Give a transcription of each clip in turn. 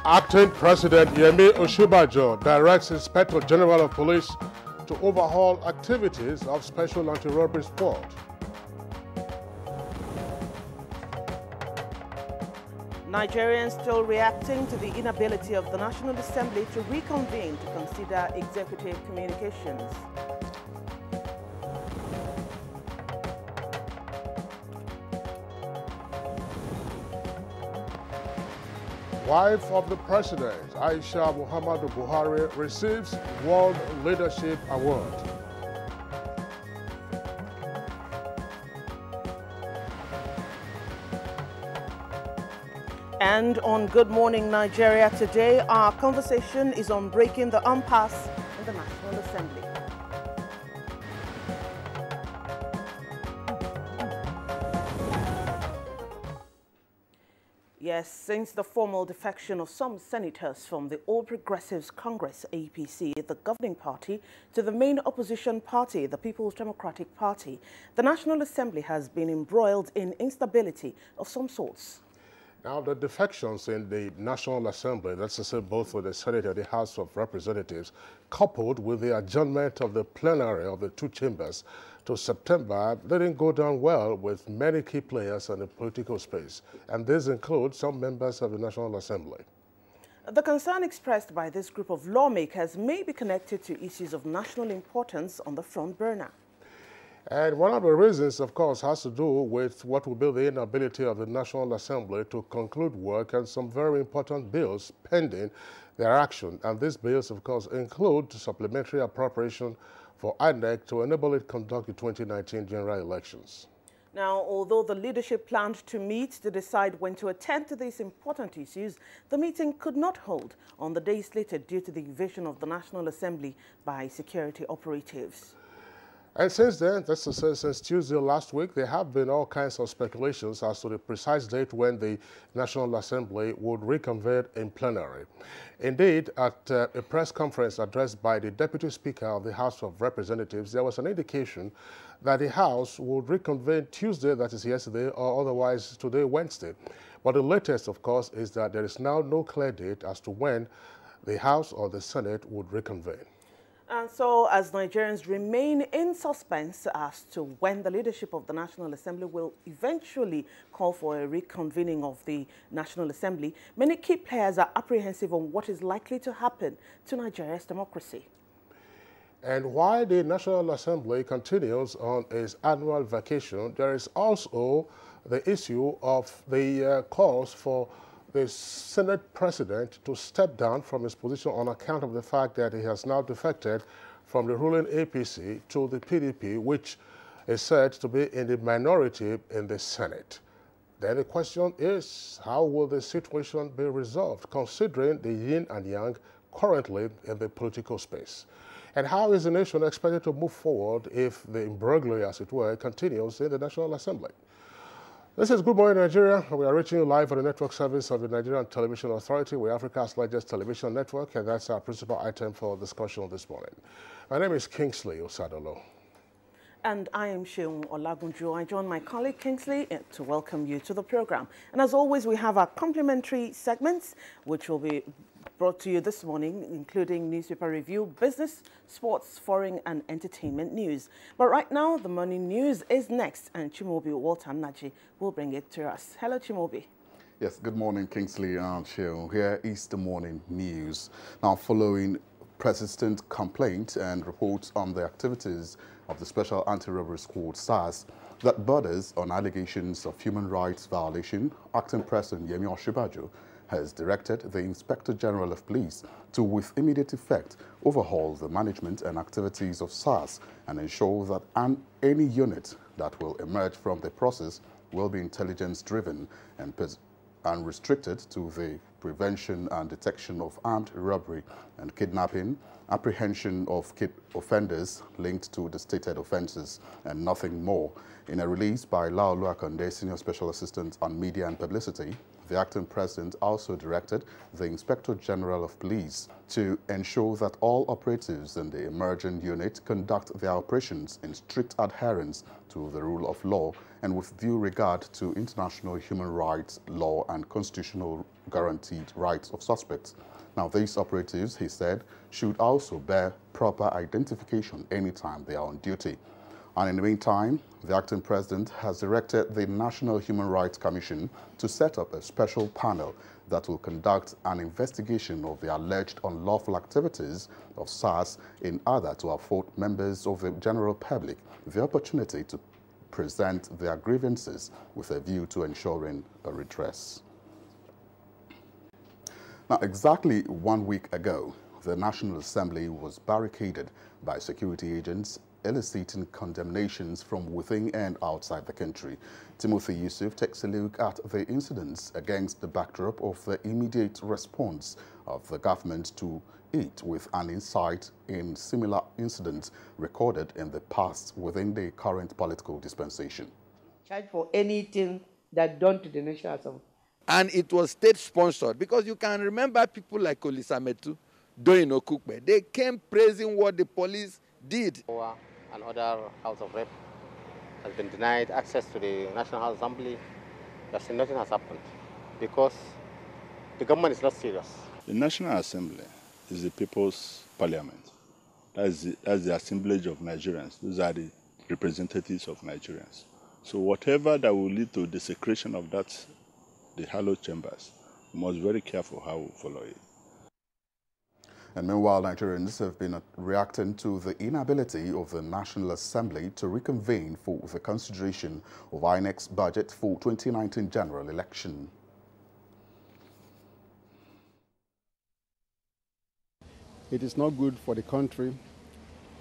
Acting President Yemi Osinbajo directs Inspector General of Police to overhaul activities of Special Anti-Robbery Squad. Nigerians still reacting to the inability of the National Assembly to reconvene to consider executive communications. Wife of the President, Aisha Muhammadu Buhari, receives World Leadership Award. And on Good Morning Nigeria today, our conversation is on breaking the impasse in the National Assembly. Yes, since the formal defection of some senators from the All Progressives Congress, APC, the governing party, to the main opposition party, the People's Democratic Party, the National Assembly has been embroiled in instability of some sorts. Now, the defections in the National Assembly, that's to say both for the Senate and the House of Representatives, coupled with the adjournment of the plenary of the two chambers to September, didn't go down well with many key players in the political space. And these include some members of the National Assembly. The concern expressed by this group of lawmakers may be connected to issues of national importance on the front burner. And one of the reasons, of course, has to do with what will be the inability of the National Assembly to conclude work and some very important bills pending their action. And these bills, of course, include supplementary appropriation for INEC to enable it conduct the 2019 general elections. Now, although the leadership planned to meet to decide when to attend to these important issues, the meeting could not hold on the day slated due to the invasion of the National Assembly by security operatives. And since then, that's to say, since Tuesday last week, there have been all kinds of speculations as to the precise date when the National Assembly would reconvene in plenary. Indeed, at a press conference addressed by the Deputy Speaker of the House of Representatives, there was an indication that the House would reconvene Tuesday, that is yesterday, or otherwise today, Wednesday. But the latest, of course, is that there is now no clear date as to when the House or the Senate would reconvene. And so, as Nigerians remain in suspense as to when the leadership of the National Assembly will eventually call for a reconvening of the National Assembly, many key players are apprehensive on what is likely to happen to Nigeria's democracy. And while the National Assembly continues on its annual vacation, there is also the issue of the calls for the Senate President to step down from his position on account of the fact that he has now defected from the ruling APC to the PDP, which is said to be in the minority in the Senate. Then the question is, how will the situation be resolved, considering the yin and yang currently in the political space? And how is the nation expected to move forward if the imbroglio, as it were, continues in the National Assembly? This is Good Morning Nigeria. We are reaching you live on the network service of the Nigerian Television Authority. We're Africa's largest television network, and that's our principal item for discussion this morning. My name is Kingsley Osadolo. And I am Sheung Olagunju. I join my colleague Kingsley to welcome you to the program. And as always, we have our complimentary segments, which will be brought to you this morning, including newspaper review, business, sports, foreign and entertainment news. But right now, the morning news is next, and Chimobi Walter Naji will bring it to us. Hello, Chimobi. Yes, good morning, Kingsley and Sheung. Here is the morning news. Now, following persistent complaints and reports on the activities of the Special Anti-Robbery Squad, SARS, that borders on allegations of human rights violation, Acting President Yemi Osinbajo has directed the Inspector General of Police to, with immediate effect, overhaul the management and activities of SARS and ensure that any unit that will emerge from the process will be intelligence-driven and restricted to the prevention and detection of armed robbery and kidnapping, apprehension of offenders linked to the stated offenses, and nothing more. In a release by Laolu Akonde, Senior Special Assistant on Media and Publicity, the acting president also directed the Inspector General of Police to ensure that all operatives in the emerging unit conduct their operations in strict adherence to the rule of law and with due regard to international human rights law and constitutional guaranteed rights of suspects. Now, these operatives, he said, should also bear proper identification anytime they are on duty. And in the meantime, the acting president has directed the National Human Rights Commission to set up a special panel that will conduct an investigation of the alleged unlawful activities of SARS in order to afford members of the general public the opportunity to present their grievances with a view to ensuring a redress. Now, exactly 1 week ago, the National Assembly was barricaded by security agents, eliciting condemnations from within and outside the country. Timothy Yusuf takes a look at the incidents against the backdrop of the immediate response of the government to it, with an insight in similar incidents recorded in the past within the current political dispensation. Charge for anything that done to the National Assembly. And it was state-sponsored, because you can remember people like Olisametu, Doyin Okukpe. They came praising what the police did. Another House of Rep has been denied access to the National House Assembly. Nothing has happened because the government is not serious. The National Assembly is the people's parliament. That's the assemblage of Nigerians. Those are the representatives of Nigerians. So whatever that will lead to desecration of that, the hallowed chambers, we must be very careful how we follow it. And meanwhile, Nigerians have been reacting to the inability of the National Assembly to reconvene for the consideration of INEC's budget for 2019 general election. It is not good for the country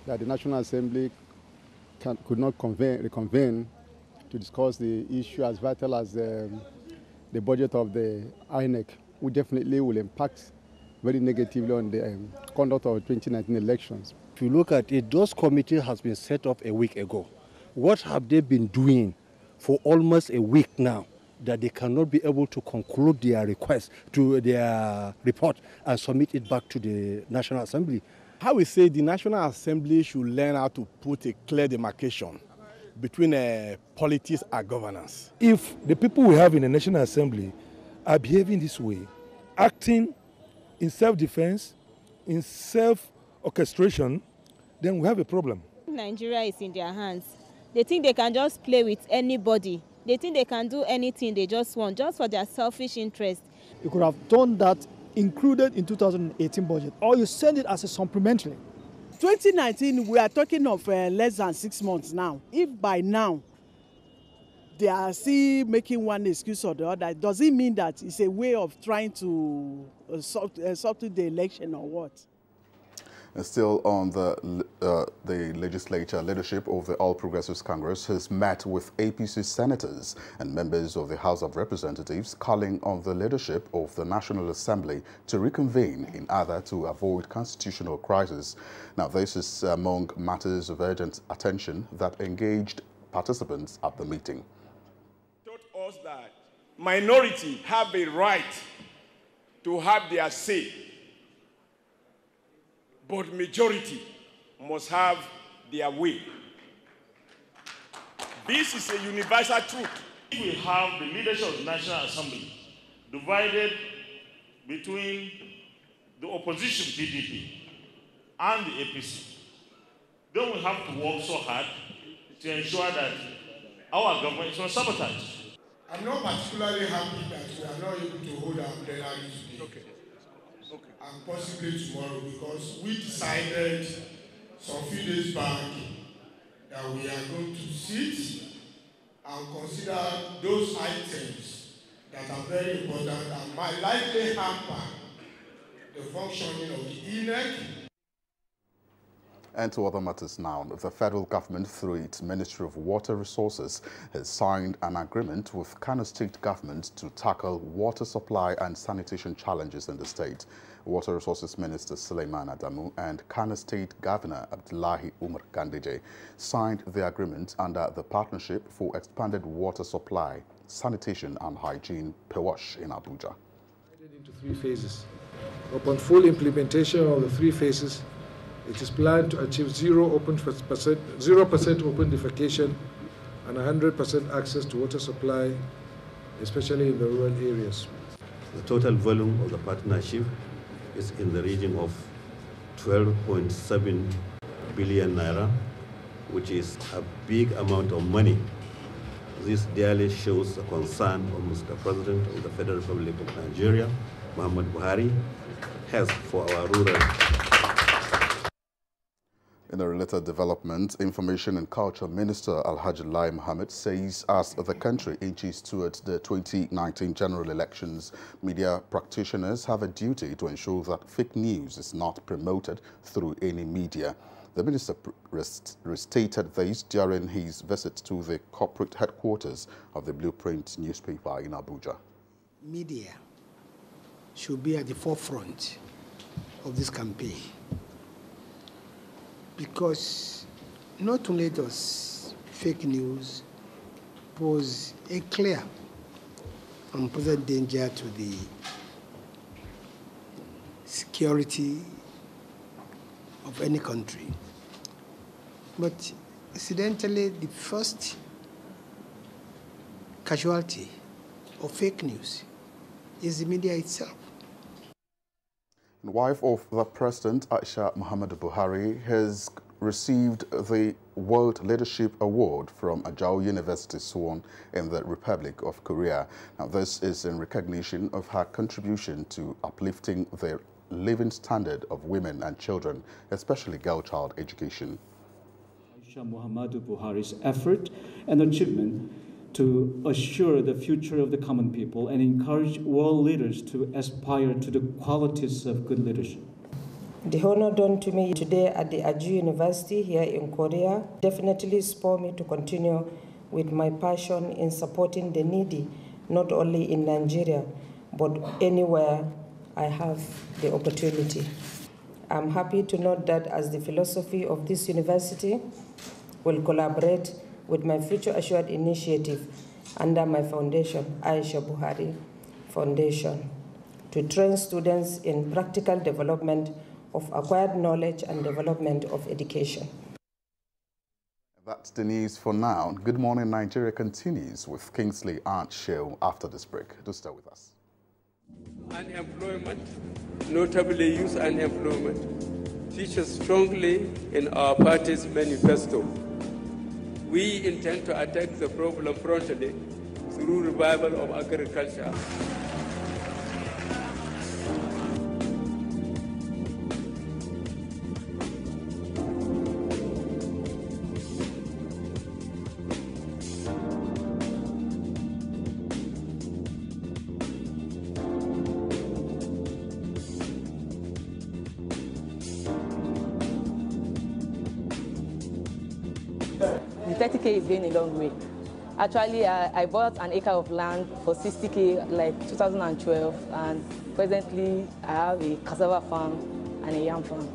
that the National Assembly could not reconvene to discuss the issue as vital as the budget of the INEC, which definitely will impact very negatively on the conduct of 2019 elections. If you look at it, those committees has been set up a week ago. What have they been doing for almost a week now that they cannot be able to conclude their request to their report and submit it back to the National Assembly? How we say the National Assembly should learn how to put a clear demarcation between politics and governance. If the people we have in the National Assembly are behaving this way, acting in self-defense, in self-orchestration, then we have a problem. Nigeria is in their hands. They think they can just play with anybody. They think they can do anything they just want, just for their selfish interest. You could have done that included in 2018 budget, or you send it as a supplementary. 2019, we are talking of less than 6 months now. If by now they are still making one excuse or the other, does it mean that it's a way of trying to substitute the election or what? Still on the legislature, leadership of the All Progressives Congress has met with APC senators and members of the House of Representatives, calling on the leadership of the National Assembly to reconvene in order to avoid constitutional crisis. Now, this is among matters of urgent attention that engaged participants at the meeting. Taught us that minority have a right to have their say, but majority must have their way. This is a universal truth. We have the leadership of the National Assembly divided between the opposition PDP and the APC. Then we have to work so hard to ensure that our government is not sabotaged. I'm not particularly happy that we are not able to hold our plenary today. Okay. And possibly tomorrow, because we decided some few days back that we are going to sit and consider those items that are very important and might likely hamper the functioning of the INEC. And to other matters now, the federal government, through its Ministry of Water Resources, has signed an agreement with Kano State government to tackle water supply and sanitation challenges in the state. Water Resources Minister Suleiman Adamu and Kano State Governor Abdullahi Umar Gandije signed the agreement under the Partnership for Expanded Water Supply, Sanitation and Hygiene, PEWASH, in Abuja. Into 3 phases. Upon full implementation of the 3 phases, it is planned to achieve 0% open defecation and 100% access to water supply, especially in the rural areas. The total volume of the partnership is in the region of 12.7 billion naira, which is a big amount of money. This daily shows the concern of Mr. President of the Federal Republic of Nigeria, Muhammad Buhari, has for our rural. In a related development, Information and Culture Minister Alhaji Lai Mohammed says as the country inches towards the 2019 general elections, media practitioners have a duty to ensure that fake news is not promoted through any media. The minister restated this during his visit to the corporate headquarters of the Blueprint newspaper in Abuja. Media should be at the forefront of this campaign, because not only does fake news pose a clear and present danger to the security of any country, but incidentally, the first casualty of fake news is the media itself. The wife of the President, Aisha Muhammad Buhari, has received the World Leadership Award from Abuja University, Suwon, in the Republic of Korea. Now, this is in recognition of her contribution to uplifting the living standard of women and children, especially girl-child education. Aisha Muhammad Buhari's effort and achievement to assure the future of the common people and encourage world leaders to aspire to the qualities of good leadership. The honor done to me today at the Abuja University here in Korea definitely spurred me to continue with my passion in supporting the needy, not only in Nigeria, but anywhere I have the opportunity. I'm happy to note that as the philosophy of this university will collaborate with my Future Assured initiative under my foundation, Aisha Buhari Foundation, to train students in practical development of acquired knowledge and development of education. That's the news for now. Good Morning Nigeria continues with Kingsley and Shew after this break. Do stay with us. Unemployment, notably youth unemployment, features strongly in our party's manifesto. We intend to attack the problem promptly through revival of agriculture. The 30K is going a long way. Actually, I bought an acre of land for 60K like 2012, and presently I have a cassava farm and a yam farm.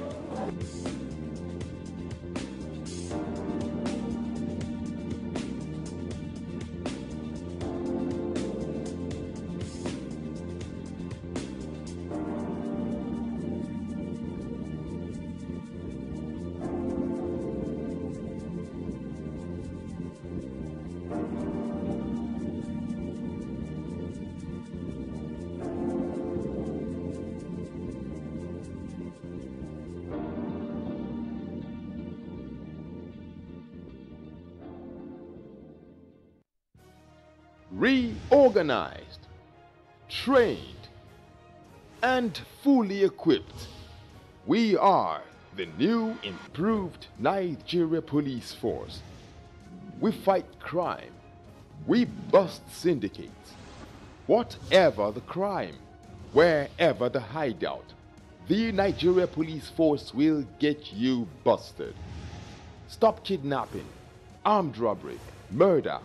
Reorganized, trained, and fully equipped, we are the new improved Nigeria Police Force. We fight crime, we bust syndicates. Whatever the crime, wherever the hideout, the Nigeria Police Force will get you busted. Stop kidnapping, armed robbery, murder,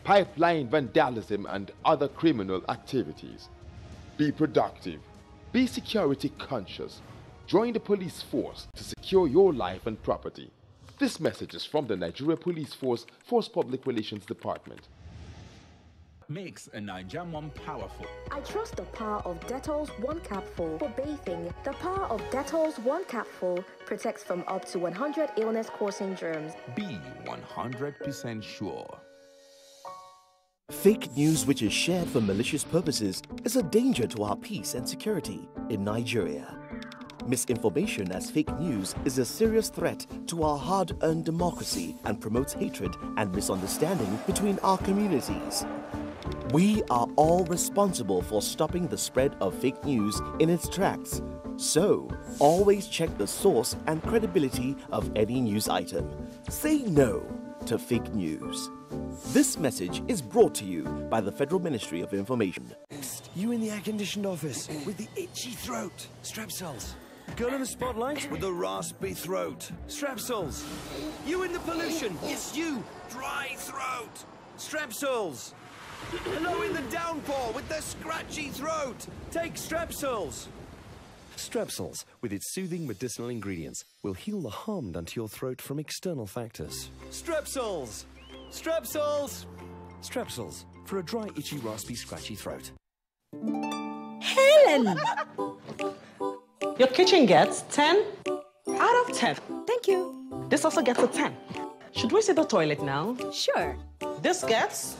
pipeline vandalism, and other criminal activities. Be productive. Be security conscious. Join the police force to secure your life and property. This message is from the Nigeria Police Force Public Relations Department. Makes a Niger mom powerful. I trust the power of Dettol's One Capful for bathing. The power of Dettol's One Capful protects from up to 100 illness-causing germs. Be 100% sure. Fake news which is shared for malicious purposes is a danger to our peace and security in Nigeria. Misinformation as fake news is a serious threat to our hard-earned democracy and promotes hatred and misunderstanding between our communities. We are all responsible for stopping the spread of fake news in its tracks. So, always check the source and credibility of any news item. Say no to fake news. This message is brought to you by the Federal Ministry of Information. You in the air-conditioned office with the itchy throat. Strepsils. Girl in the spotlight with the raspy throat. Strepsils. You in the pollution. Yes, you. Dry throat. Strepsils. Hello in the downpour with the scratchy throat. Take Strepsils. Strepsils, with its soothing medicinal ingredients, will heal the harm done to your throat from external factors. Strepsils. Strepsils. Strepsils, for a dry, itchy, raspy, scratchy throat. Helen! Your kitchen gets 10 out of 10. Thank you. This also gets a 10. Should we see the toilet now? Sure. This gets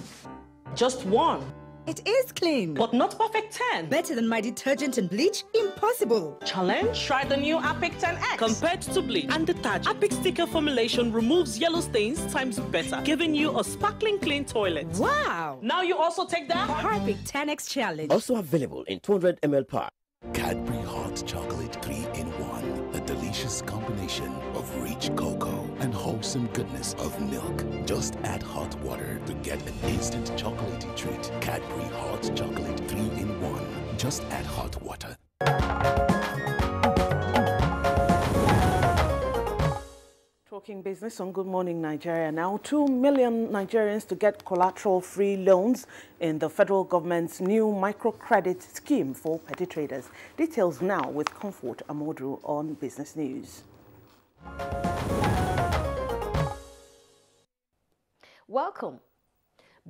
just 1. It is clean. But not perfect 10. Better than my detergent and bleach? Impossible. Challenge? Try the new Apic 10X. Compared to bleach and detergent, Apic sticker formulation removes yellow stains times better, giving you a sparkling clean toilet. Wow. Now you also take that Apic 10X challenge. Also available in 200 ml pack. Cadbury Hot Chocolate 3-in-1, a delicious combination of rich cocoa and wholesome goodness of milk. Just add hot water to get an instant chocolatey treat. Cadbury Hot Chocolate 3-in-1. Just add hot water. Talking business on Good Morning Nigeria now. 2 million Nigerians to get collateral-free loans in the federal government's new microcredit scheme for petty traders. Details now with Comfort Amodu on Business News. Welcome.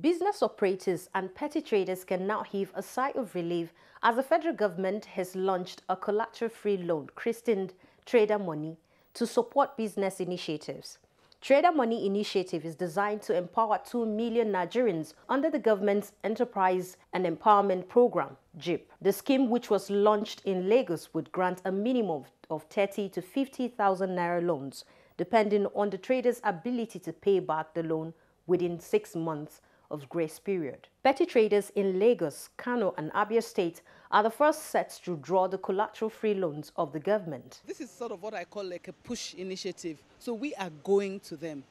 Business operators and petty traders can now heave a sigh of relief as the federal government has launched a collateral-free loan christened Trader Money to support business initiatives. Trader Money initiative is designed to empower 2 million Nigerians under the government's Enterprise and Empowerment Program, JIP. The scheme, which was launched in Lagos, would grant a minimum of 30 to 50,000 naira loans, depending on the trader's ability to pay back the loan within 6 months of grace period. Petty traders in Lagos, Kano and Abia State are the first sets to draw the collateral-free loans of the government. This is sort of what I call like a push initiative. So we are going to them.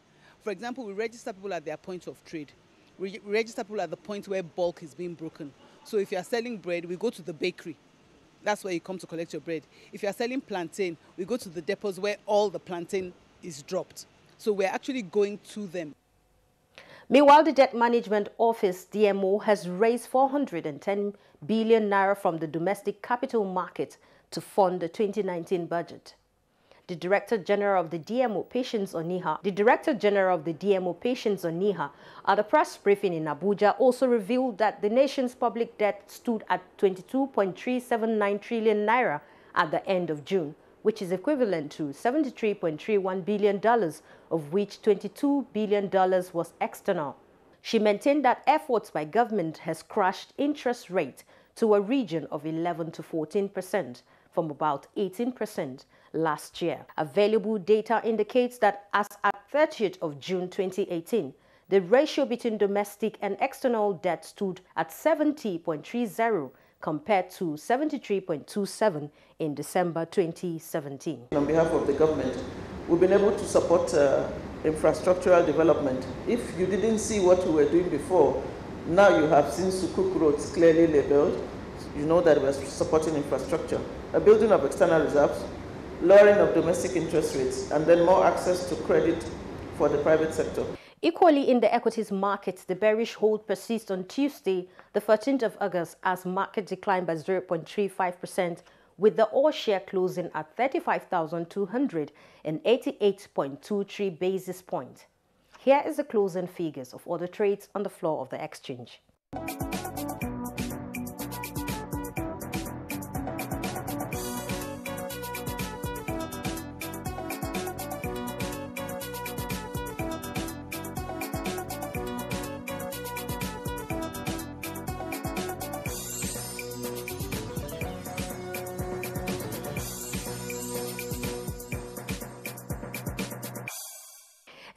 For example, we register people at their point of trade. We register people at the point where bulk is being broken. So if you are selling bread, we go to the bakery. That's where you come to collect your bread. If you are selling plantain, we go to the depots where all the plantain is dropped. So we're actually going to them. Meanwhile, the Debt Management Office, DMO, has raised 410 billion naira from the domestic capital market to fund the 2019 budget. The Director General of the DMO, Patience Oniha, at a press briefing in Abuja also revealed that the nation's public debt stood at 22.379 trillion naira at the end of June, which is equivalent to $73.31 billion, of which $22 billion was external. She maintained that efforts by government has crushed interest rate to a region of 11 to 14% from about 18% last year. Available data indicates that as at 30th of June 2018, the ratio between domestic and external debt stood at 70.30 compared to 73.27 in December 2017. On behalf of the government, we've been able to support infrastructural development. If you didn't see what we were doing before, now you have seen Sukuk roads clearly labeled. You know that we're supporting infrastructure, a building of external reserves, lowering of domestic interest rates, and then more access to credit for the private sector. Equally in the equities markets, the bearish hold persists on Tuesday, the 13th of August, as market declined by 0.35%, with the all share closing at 35,288.23 basis points. Here is the closing figures of other trades on the floor of the exchange.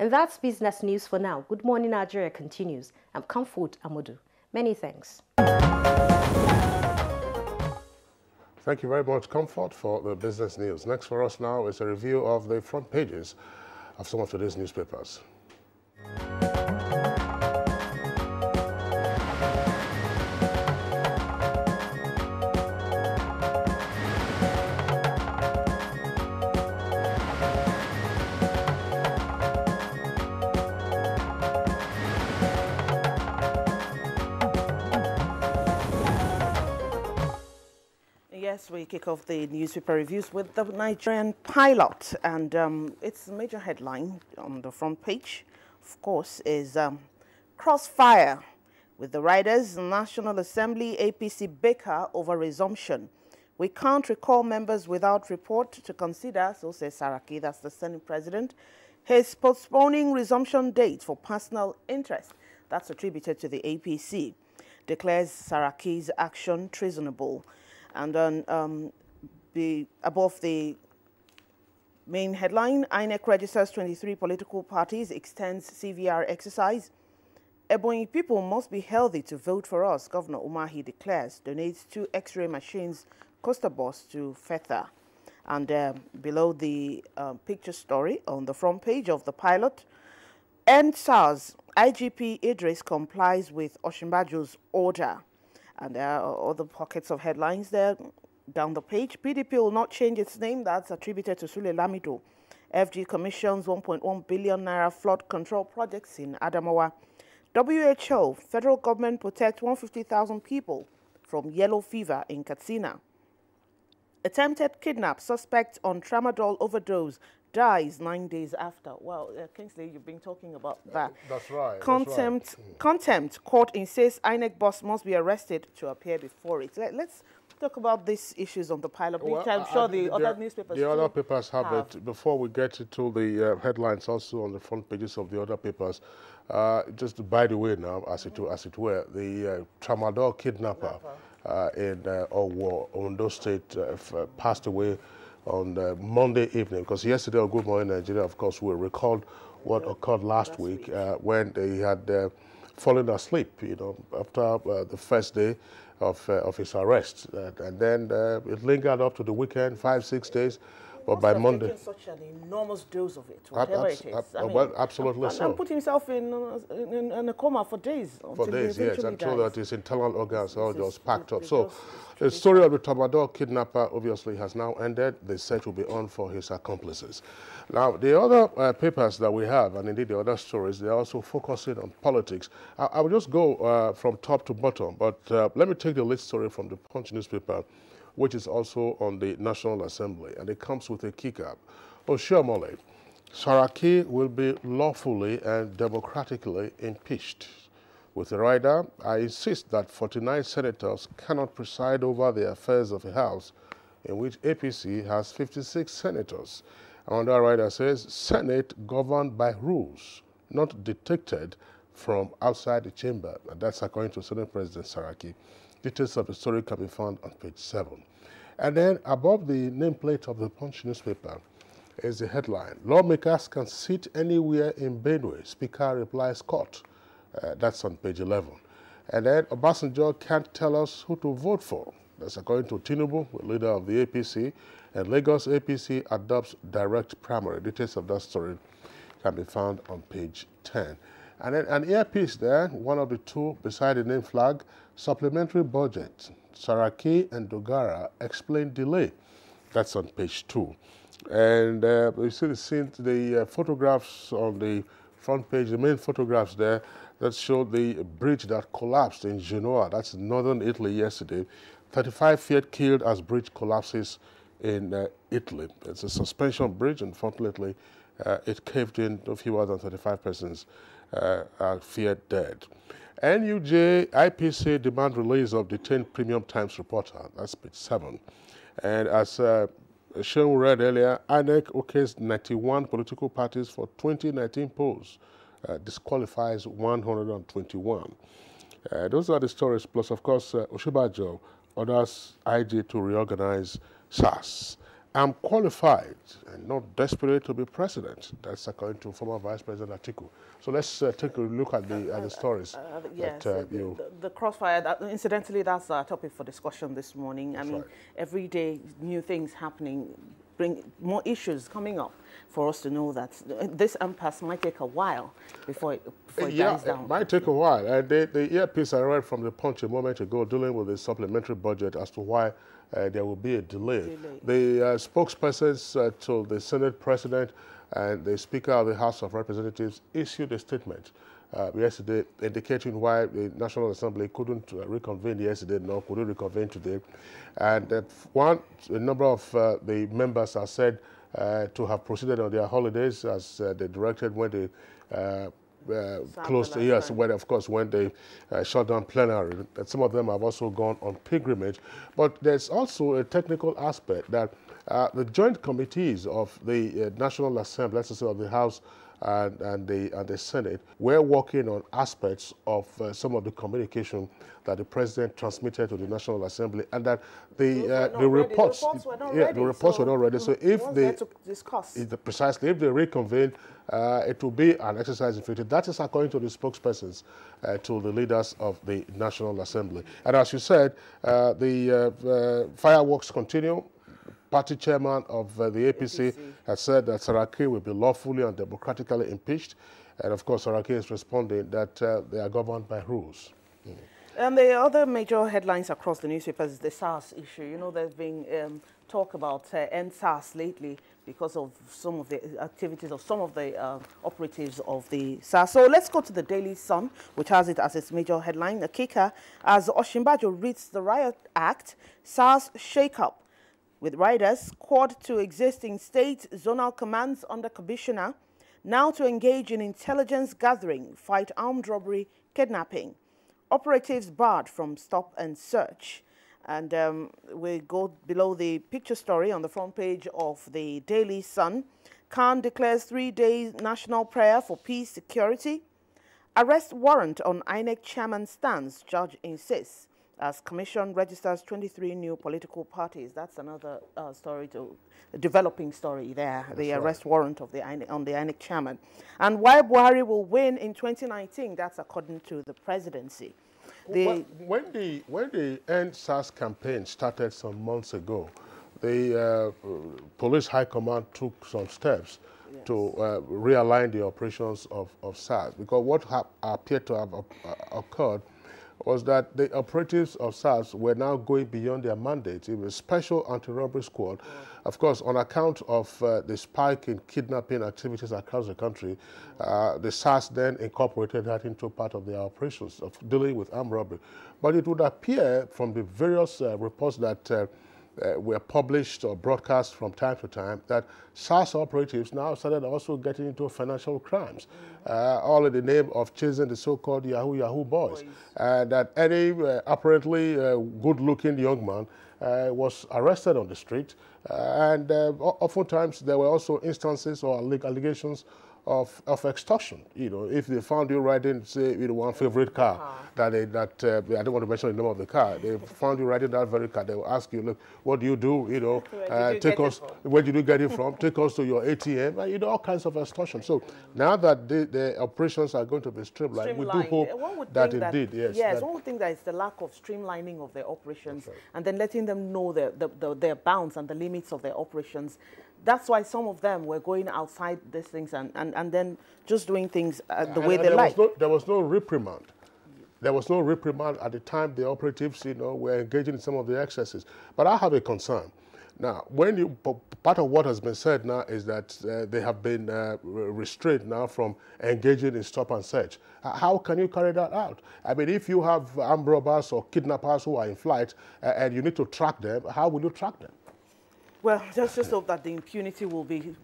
And that's business news for now. Good Morning Nigeria continues. I'm Comfort Amodu. Many thanks. Thank you very much, Comfort, for the business news. Next for us now is a review of the front pages of some of today's newspapers. Yes, we kick off the newspaper reviews with the Nigerian pilot, and its major headline on the front page, of course, is crossfire with the riders. National Assembly APC bicker over resumption. We can't recall members without report to consider, so says Saraki, that's the Senate president. He's postponing resumption date for personal interest. That's attributed to the APC. Declares Saraki's action treasonable. And then above the main headline, INEC registers 23 political parties, extends CVR exercise. Ebonyi people must be healthy to vote for us, Governor Umahi declares. Donates 2 X-ray machines, coaster bus to Fetha. And below the picture story on the front page of the pilot, End SARS, IGP Idris complies with Oshimbajo's order. And there are other pockets of headlines there down the page. PDP will not change its name. That's attributed to Sule Lamido. FG commissions 1.1 billion naira flood control projects in Adamawa. WHO, federal government protect 150,000 people from yellow fever in Katsina. Attempted kidnap, suspect on tramadol overdose, dies 9 days after. Well, Kingsley, you've been talking about that. That's right. Contempt court insists INEC boss must be arrested to appear before it. Let's talk about these issues on the pilot. Well, I'm sure the other newspapers The other papers have it. Before we get into the headlines also on the front pages of the other papers, just by the way now, as it were, the tramadol kidnapper in Ondo State passed away on Monday evening, because yesterday on Good Morning Nigeria, of course, we recalled what occurred last week when they had fallen asleep, after the first day of his arrest. And then it lingered up to the weekend, 5-6 days. But by Monday, taken such an enormous dose of it, whatever it is. Well, absolutely so. And put himself in a coma for days. For days, yes, until that his internal organs all just packed up. So the story of the tramadol kidnapper obviously has now ended. The search will be on for his accomplices. Now, the other papers that we have, and indeed the other stories, they're also focusing on politics. I will just go from top to bottom, but let me take the lead story from the Punch newspaper, which is also on the National Assembly, and it comes with a kick-up. Oshiomhole, Saraki will be lawfully and democratically impeached. With the rider, I insist that 49 senators cannot preside over the affairs of a house in which APC has 56 senators. Another rider says, Senate governed by rules, not dictated from outside the chamber. And that's according to Senate President Saraki. Details of the story can be found on page 7. And then above the nameplate of the Punch newspaper is the headline, Lawmakers can sit anywhere in Benue, Speaker replies court. That's on page 11. And then Obasanjo can't tell us who to vote for. That's according to Tinubu, the leader of the APC. And Lagos APC adopts direct primary. Details of that story can be found on page 10. And then an earpiece there, one of the two beside the name flag, supplementary budget. Saraki and Dogara explain delay. That's on page 2. And you see the photographs on the front page, the main photographs there that show the bridge that collapsed in Genoa. That's in northern Italy yesterday. 35 feet killed as bridge collapses in Italy. It's a suspension bridge. Unfortunately, it caved in. No fewer than 35 persons are feared dead. NUJ IPC demand release of detained Premium Times reporter. That's page 7. And as Sean read earlier, INEC okays 91 political parties for 2019 polls, disqualifies 121. Those are the stories, plus, of course, Oshibajo orders IG to reorganize SARS. I'm qualified and not desperate to be president. That's according to former Vice President Atiku. So let's take a look at the stories. Yes, the crossfire, incidentally, that's our topic for discussion this morning. That's I mean, right. every day new things happening, bring more issues coming up for us to know that this impasse might take a while before it dies down. It might take a while. And the earpiece I read from the Punch a moment ago dealing with the supplementary budget as to why there will be a delay. The spokespersons to the Senate President and the Speaker of the House of Representatives issued a statement yesterday indicating why the National Assembly couldn't reconvene yesterday, nor could it reconvene today. And a number of the members are said to have proceeded on their holidays as they directed when they closed the years, when they shut down plenary. And some of them have also gone on pilgrimage. But there's also a technical aspect that the joint committees of the National Assembly, let's say of the House and the Senate, were working on aspects of some of the communication that the President transmitted to the National Assembly, and that the reports were not ready. So if they precisely if they reconvene, it will be an exercise in futility. That is according to the spokespersons to the leaders of the National Assembly. And as you said, the fireworks continue. Party chairman of the APC has said that Saraki will be lawfully and democratically impeached. And of course, Saraki is responding that they are governed by rules. And the other major headlines across the newspapers is the SARS issue. You know, there's been talk about end SARS lately because of some of the activities of some of the operatives of the SARS. So let's go to the Daily Sun, which has it as its major headline. A kicker, as Osinbajo reads the Riot Act, SARS shake-up. With riders quad to existing state zonal commands under commissioner, now to engage in intelligence gathering, fight armed robbery, kidnapping. Operatives barred from stop and search. And we go below the picture story on the front page of the Daily Sun. Khan declares 3-day national prayer for peace, security. Arrest warrant on INEC chairman stands, judge insists. As Commission registers 23 new political parties. That's another story, a developing story there, the arrest warrant of the INEC, on the INEC chairman. And why Buhari will win in 2019, that's according to the presidency. When the End SARS campaign started some months ago, the police high command took some steps to realign the operations of SARS, because what appeared to have occurred was that the operatives of SARS were now going beyond their mandate. It was a special anti-robbery squad. Of course, on account of the spike in kidnapping activities across the country, the SARS then incorporated that into part of their operations of dealing with armed robbery. But it would appear from the various reports that were published or broadcast from time to time that SARS operatives now started also getting into financial crimes, all in the name of chasing the so-called Yahoo boys. That any apparently good-looking young man was arrested on the street, and oftentimes there were also instances or allegations of extortion. You know, if they found you riding, say, one favorite car, I don't want to mention the name of the car. They found you riding that very car. They will ask you, look, what do you do? You know, where did you get it from? Take us to your ATM. You know, all kinds of extortion. So now that the operations are going to be streamlined, we do hope that indeed, yes. One would think that it's the lack of streamlining of their operations and then letting them know their bounds and the limits of their operations. That's why some of them were going outside these things and then just doing things the way they like. There was no reprimand. There was no reprimand at the time the operatives, were engaging in some of the excesses. But I have a concern. Now, part of what has been said now is that they have been restrained now from engaging in stop and search. How can you carry that out? I mean, if you have armed robbers or kidnappers who are in flight and you need to track them, how will you track them? Well, just hope that the impunity will be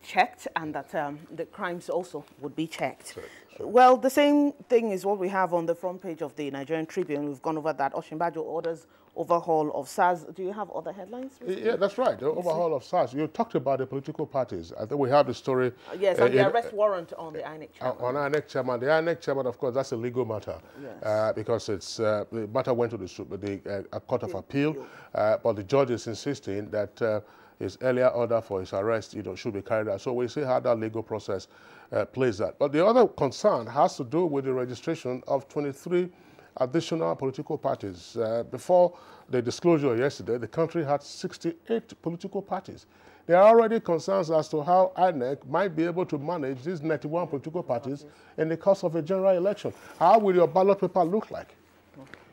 checked and that the crimes also would be checked. Sure. Well, the same thing is what we have on the front page of the Nigerian Tribune. We've gone over that. Osinbajo orders overhaul of SARS. Do you have other headlines? Yeah, that's right. The overhaul of SARS. You talked about the political parties. I think we have the story. Yes, and the arrest warrant on the INEC chairman. On INEC chairman. The INEC chairman, of course, that's a legal matter. Yes. Because it's the matter went to the Court of Appeal. But the judge is insisting that his earlier order for his arrest, should be carried out. So we see how that legal process plays out. But the other concern has to do with the registration of 23 additional political parties. Before the disclosure yesterday, the country had 68 political parties. There are already concerns as to how INEC might be able to manage these 91 political parties in the course of a general election. How will your ballot paper look like?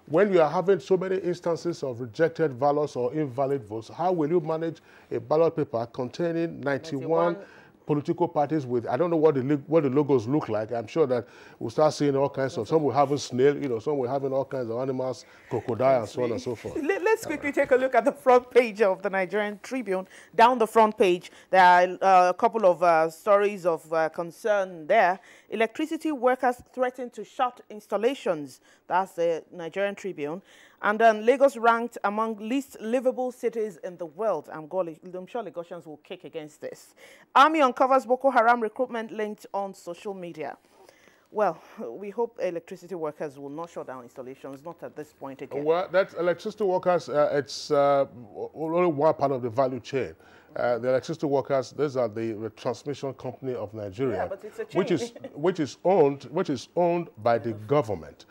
When you are having so many instances of rejected ballots or invalid votes, how will you manage a ballot paper containing 91 political parties with, I don't know what the logos look like. I'm sure that we'll start seeing all kinds of, some will have a snail, some will having all kinds of animals, crocodile, and so on and so forth. Let's quickly take a look at the front page of the Nigerian Tribune. Down the front page, there are a couple of stories of concern there. Electricity workers threaten to shut installations. That's the Nigerian Tribune. And then Lagos ranked among least livable cities in the world. I'm sure Lagosians will kick against this. Army uncovers Boko Haram recruitment linked on social media. Well, we hope electricity workers will not shut down installations, not at this point again. Well, that's electricity workers, it's only one part of the value chain. The electricity workers, these are the transmission company of Nigeria, but it's a chain. which is owned by the government.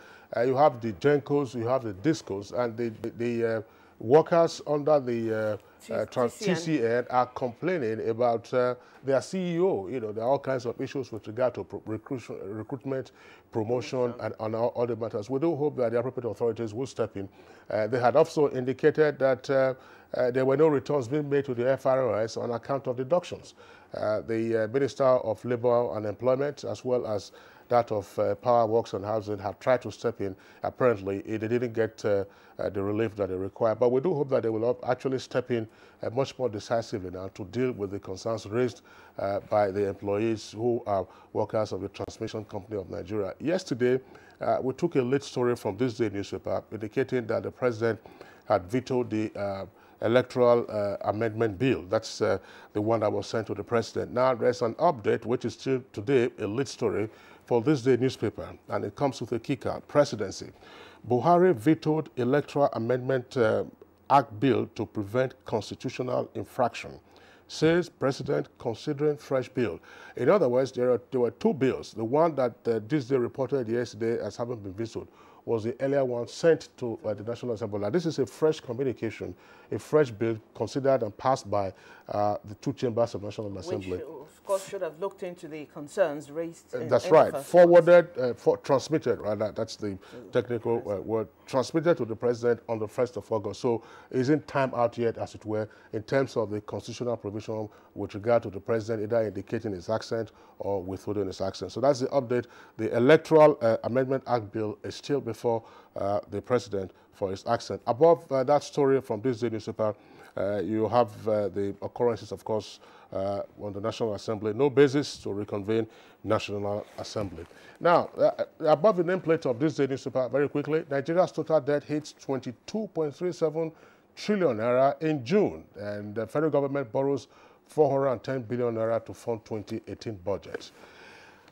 You have the GENCOs, you have the DISCOs, and the workers under the TCN are complaining about their CEO. There are all kinds of issues with regard to recruitment, promotion, and on all the matters. We do hope that the appropriate authorities will step in. They had also indicated that there were no returns being made to the FROS on account of deductions. The Minister of Labour and Employment, as well as that of Power, Works and Housing, have tried to step in. Apparently, they didn't get the relief that they require. But we do hope that they will actually step in much more decisively now to deal with the concerns raised by the employees who are workers of the Transmission Company of Nigeria. Yesterday, we took a lead story from this day newspaper indicating that the president had vetoed the electoral amendment bill. That's the one that was sent to the president. Now, there's an update, which is still today a lead story for this day newspaper, and it comes with a kicker: presidency. Buhari vetoed electoral amendment act bill to prevent constitutional infraction, says president considering fresh bill. In other words, there were two bills. The one that this day reported yesterday as having been vetoed was the earlier one sent to the National Assembly. Now, this is a fresh communication, a fresh bill considered and passed by the two chambers of National Assembly. Which, of course, should have looked into the concerns raised. That's right. Forwarded, transmitted, rather, that's the technical word, transmitted to the president on the 1st of August. So it isn't time out yet, as it were, in terms of the constitutional provision with regard to the president either indicating his accent or withholding his accent. So that's the update. The Electoral Amendment Act bill is still before the president for his accent. Above that story from this day newspaper, you have the occurrences, of course, on the National Assembly. No basis to reconvene National Assembly. Now, above the nameplate of this day newspaper, very quickly, Nigeria's total debt hits 22.37 trillion naira in June, and the federal government borrows 410 billion naira to fund 2018 budget.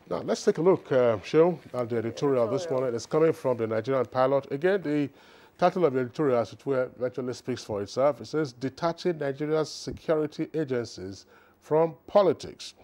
Now, let's take a look, Shil, at the editorial this morning. It's coming from the Nigerian Pilot. Again, the title of the editorial, as it were, actually speaks for itself. It says, detaching Nigeria's security agencies from politics.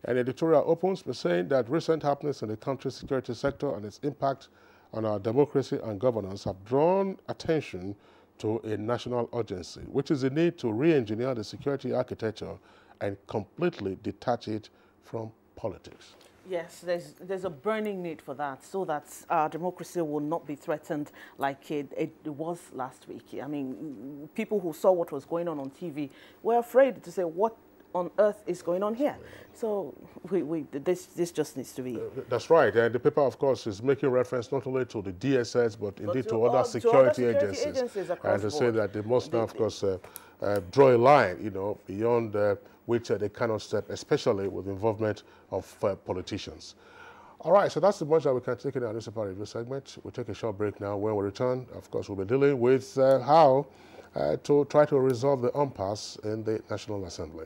And the editorial opens by saying that recent happenings in the country's security sector and its impact on our democracy and governance have drawn attention to a national urgency, which is the need to re-engineer the security architecture and completely detach it from politics. Yes, there's a burning need for that, so that our democracy will not be threatened like it was last week. I mean, people who saw what was going on TV were afraid to say, what on earth is going on here? So this just needs to be... That's right. And the paper, of course, is making reference not only to the DSS, but indeed to other security agencies. And to say that they must now, of course, draw a line, beyond which they cannot step, especially with the involvement of politicians. All right, so that's the much that we can take in our newspaper review segment. We'll take a short break now. When we return, of course, we'll be dealing with how to try to resolve the impasse in the National Assembly.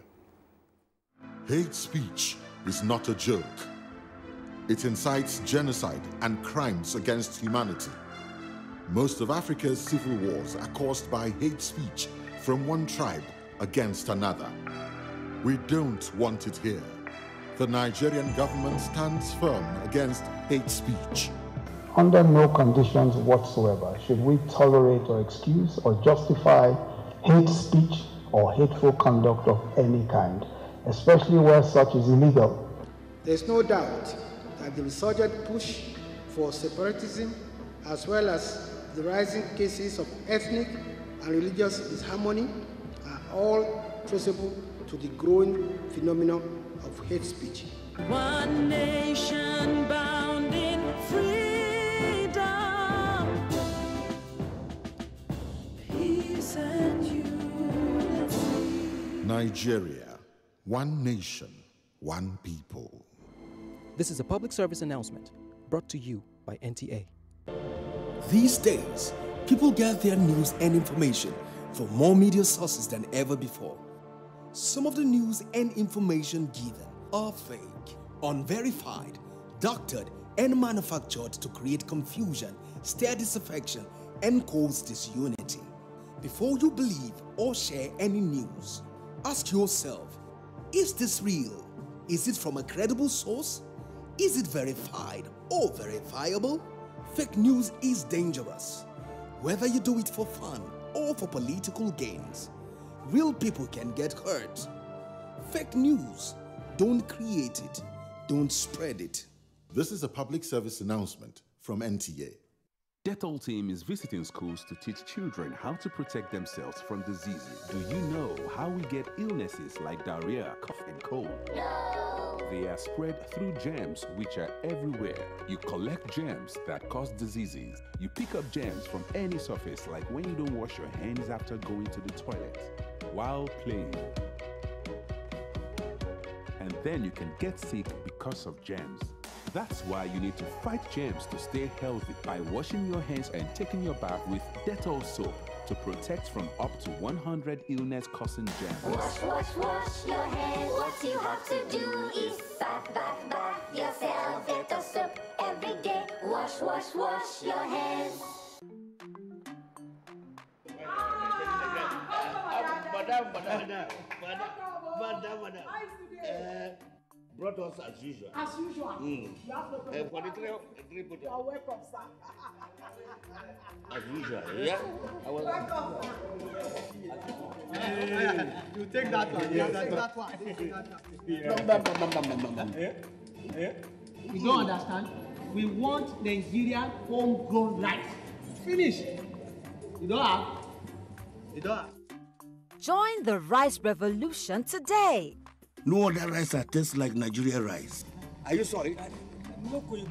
Hate speech is not a joke. It incites genocide and crimes against humanity. Most of Africa's civil wars are caused by hate speech from one tribe against another. We don't want it here. The Nigerian government stands firm against hate speech. Under no conditions whatsoever should we tolerate or excuse or justify hate speech or hateful conduct of any kind, especially where such is illegal. There's no doubt that the resurgent push for separatism, as well as the rising cases of ethnic and religious disharmony, are all traceable to the growing phenomenon of hate speech. One nation bound in freedom, peace and unity. Nigeria, one nation, one people. This is a public service announcement brought to you by NTA. These days, people get their news and information from more media sources than ever before. Some of the news and information given are fake, unverified, doctored, and manufactured to create confusion, stir disaffection, and cause disunity. Before you believe or share any news, ask yourself, is this real? Is it from a credible source? Is it verified or verifiable? Fake news is dangerous. Whether you do it for fun or for political gains, real people can get hurt. Fake news, don't create it, don't spread it. This is a public service announcement from NTA. Dettol team is visiting schools to teach children how to protect themselves from diseases. Do you know how we get illnesses like diarrhea, cough, and cold? No! They are spread through germs which are everywhere. You collect germs that cause diseases. You pick up germs from any surface, like when you don't wash your hands after going to the toilet, while playing. And then you can get sick because of germs. That's why you need to fight germs to stay healthy by washing your hands and taking your bath with Dettol soap to protect from up to 100 illness-causing germs. Wash, wash, wash your hands. What you have to do is bath, bath, bath yourself. Dettol soap every day. Wash, wash, wash your hands. Madam. Brought us as usual. As usual. You have no problem. For the three you are welcome, sir. As usual, yeah? I was welcome. You take that one. You take that one. You don't understand? We want Nigerian homegrown rice. Finish. You don't have? You don't have? Join the rice revolution today. No other rice that tastes like Nigerian rice. Are you sorry?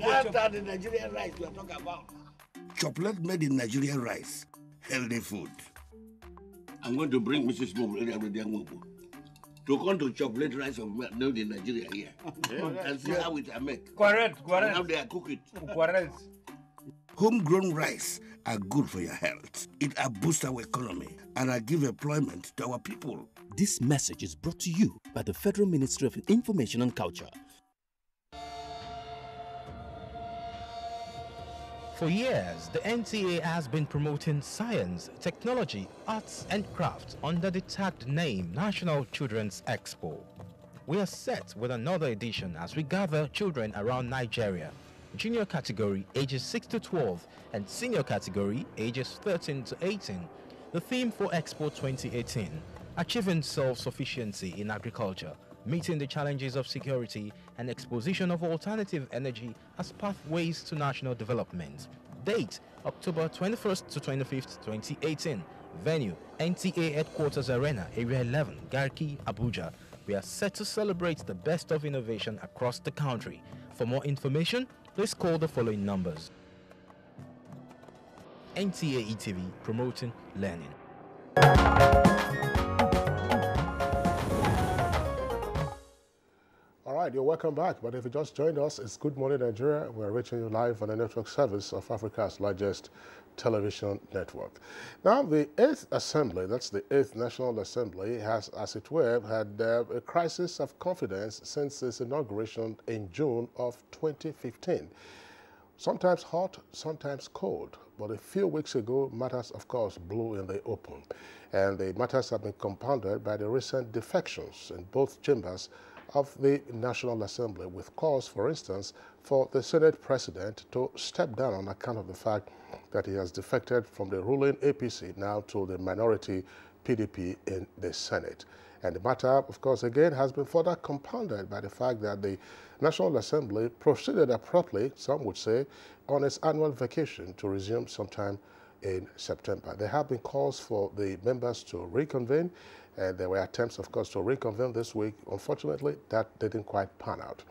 That's the Nigerian rice we are talking about. Chocolate made in Nigerian rice. Healthy food. I'm going to bring Mrs. Mobu to come to chocolate rice of made in Nigeria here. And see how it are made. Correct. And how they are cook it. Correct. Homegrown rice are good for your health. It boosts our economy and give employment to our people. This message is brought to you by the Federal Ministry of Information and Culture. For years, the NTA has been promoting science, technology, arts and crafts under the tagged name National Children's Expo. We are set with another edition as we gather children around Nigeria. Junior category ages 6 to 12 and senior category ages 13 to 18. The theme for Expo 2018, achieving self-sufficiency in agriculture, meeting the challenges of security and exposition of alternative energy as pathways to national development. Date, October 21st to 25th, 2018. Venue, NTA Headquarters Arena, Area 11, Garki, Abuja. We are set to celebrate the best of innovation across the country. For more information, please call the following numbers. NTA ETV, promoting learning. All right, you're welcome back. But if you just joined us, it's Good Morning Nigeria. We're reaching you live on the network service of Africa's largest television network. Now, the 8th Assembly, that's the 8th National Assembly, has, as it were, had a crisis of confidence since its inauguration in June of 2015. Sometimes hot, sometimes cold, But a few weeks ago, matters, of course, blew in the open. And the matters have been compounded by the recent defections in both chambers of the National Assembly, with calls, for instance, for the Senate President to step down on account of the fact that he has defected from the ruling APC now to the minority PDP in the Senate. And the matter, of course, again, has been further compounded by the fact that the National Assembly proceeded abruptly, some would say, on its annual vacation to resume sometime in September. There have been calls for the members to reconvene, and there were attempts, of course, to reconvene this week. Unfortunately, that didn't quite pan out.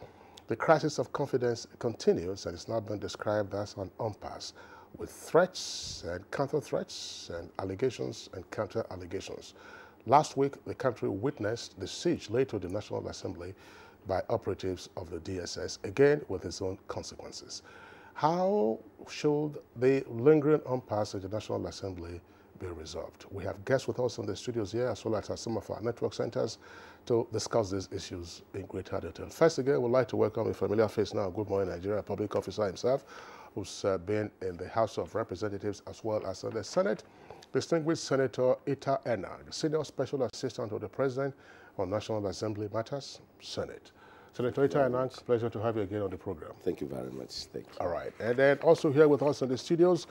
The crisis of confidence continues, and it's now been described as an impasse, with threats and counter-threats and allegations and counter-allegations. Last week, the country witnessed the siege laid to the National Assembly by operatives of the DSS, again with its own consequences. How should the lingering impasse in the National Assembly be resolved? We have guests with us in the studios here, as well as at some of our network centers, to discuss these issues in greater detail. First, again, we'd like to welcome a familiar face now, Good Morning Nigeria public officer himself, who's been in the House of Representatives as well as in the Senate, distinguished Senator Ita Enang, the Senior Special Assistant to the President on National Assembly Matters, Senate. Senator Ita Enang, pleasure to have you again on the program. Thank you very much. Thank you. All right. And then also here with us in the studios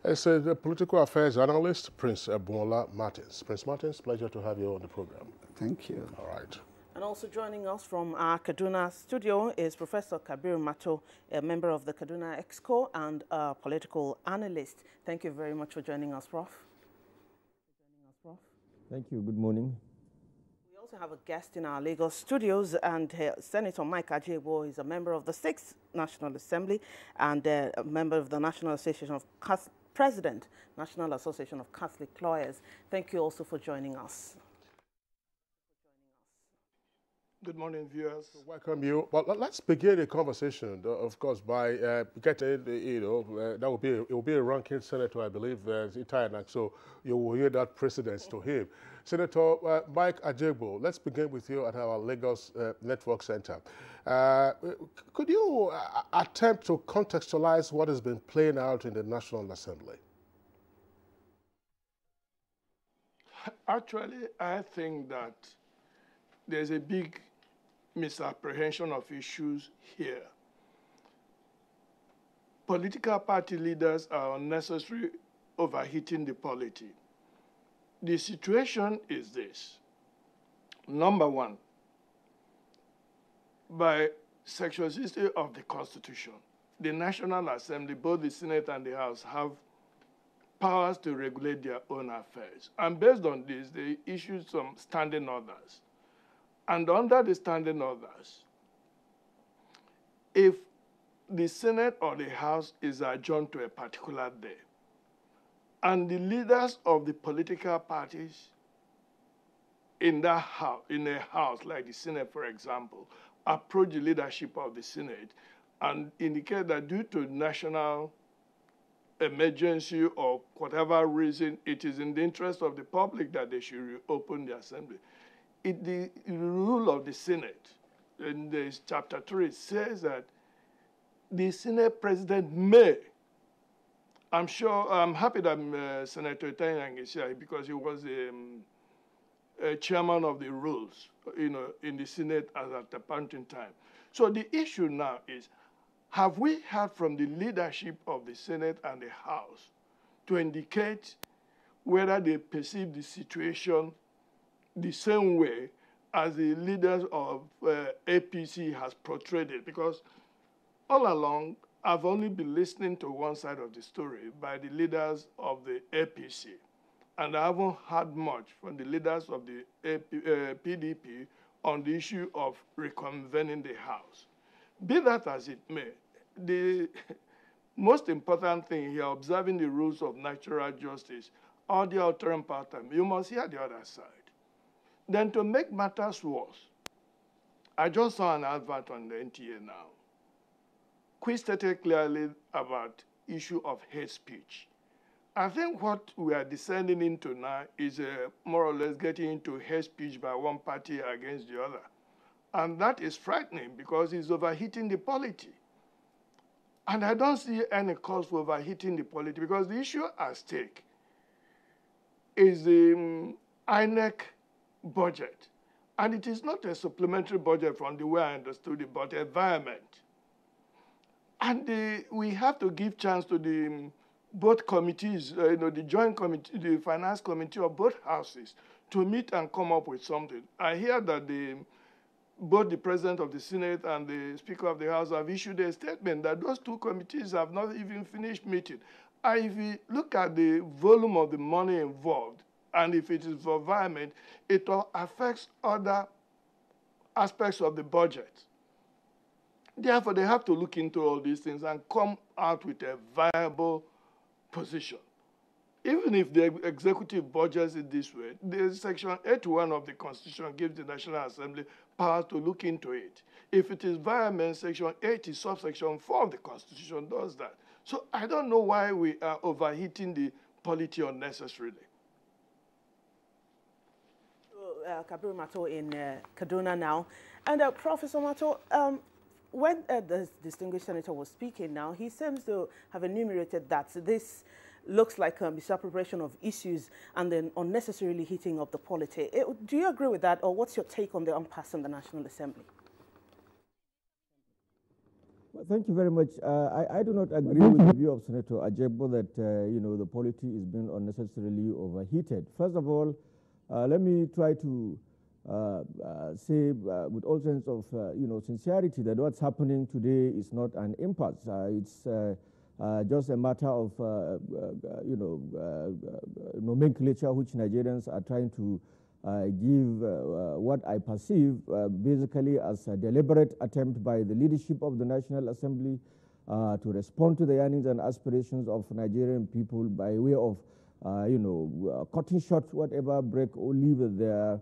is the political affairs analyst, Prince Bumola Martins. Prince Martins, pleasure to have you on the program. Thank you. All right. And also joining us from our Kaduna studio is Professor Kabir Mato, a member of the Kaduna Exco and a political analyst. Thank you very much for joining us, Prof. Thank you. Good morning. We also have a guest in our Lagos studios, and Senator Mike Ajebo is a member of the 6th National Assembly and a member of the National Association of President, National Association of Catholic Lawyers. Thank you also for joining us. Good morning, viewers. Welcome you. Well, let's begin the conversation, of course, by getting, it will be a ranking senator, I believe, Ita Enang, so you will hear that precedence to him. Senator Mike Ajebo, let's begin with you at our Lagos Network Center. Could you attempt to contextualize what has been playing out in the National Assembly? Actually, I think that there's a big misapprehension of issues here. Political party leaders are unnecessarily overheating the polity. The situation is this. Number one, by Section 60 of the Constitution, the National Assembly, both the Senate and the House, have powers to regulate their own affairs. And based on this, they issued some standing orders. And under the standing orders, if the Senate or the House is adjourned to a particular day, and the leaders of the political parties in that house, in a house like the Senate, for example, approach the leadership of the Senate and indicate that due to national emergency or whatever reason, it is in the interest of the public that they should reopen the assembly. The rule of the Senate, in this chapter 3, says that the Senate president may. I'm happy that Senator Ita Enang is here because he was a chairman of the rules, in the Senate at the point in time. So the issue now is, have we heard from the leadership of the Senate and the House to indicate whether they perceive the situation the same way as the leaders of APC has portrayed it? Because all along, I've only been listening to one side of the story by the leaders of the APC, and I haven't heard much from the leaders of the PDP on the issue of reconvening the House. Be that as it may, the most important thing here, observing the rules of natural justice, or the altering pattern, you must hear the other side. Then to make matters worse, I just saw an advert on the NTA now, which stated clearly about issue of hate speech. I think what we are descending into now is more or less getting into hate speech by one party against the other. And that is frightening because it's overheating the polity. And I don't see any cause for overheating the polity, because the issue at stake is the INEC budget. And it is not a supplementary budget from the way I understood it, but environment. And we have to give chance to the both committees, the joint committee, the finance committee of both houses to meet and come up with something. I hear that both the President of the Senate and the Speaker of the House have issued a statement that those two committees have not even finished meeting. And if you look at the volume of the money involved, and if it is for environment, it affects other aspects of the budget. Therefore, they have to look into all these things and come out with a viable position. Even if the executive budgets it this way, the Section 81 of the Constitution gives the National Assembly power to look into it. If it is environment, Section 80, subsection 4 of the Constitution does that. So I don't know why we are overheating the polity unnecessarily. Kabir Mato in Kaduna now. And Professor Mato, when the distinguished senator was speaking now, he seems to have enumerated that this looks like a misappropriation of issues and then unnecessarily heating up the polity. Do you agree with that, or what's your take on the impasse in the National Assembly? Well, thank you very much. I do not agree with the view of Senator Ajebo that the polity is being unnecessarily overheated. First of all, let me try to say with all sense of sincerity that what's happening today is not an impasse. It's just a matter of nomenclature which Nigerians are trying to give what I perceive basically as a deliberate attempt by the leadership of the National Assembly to respond to the yearnings and aspirations of Nigerian people by way of cutting short whatever break or leave there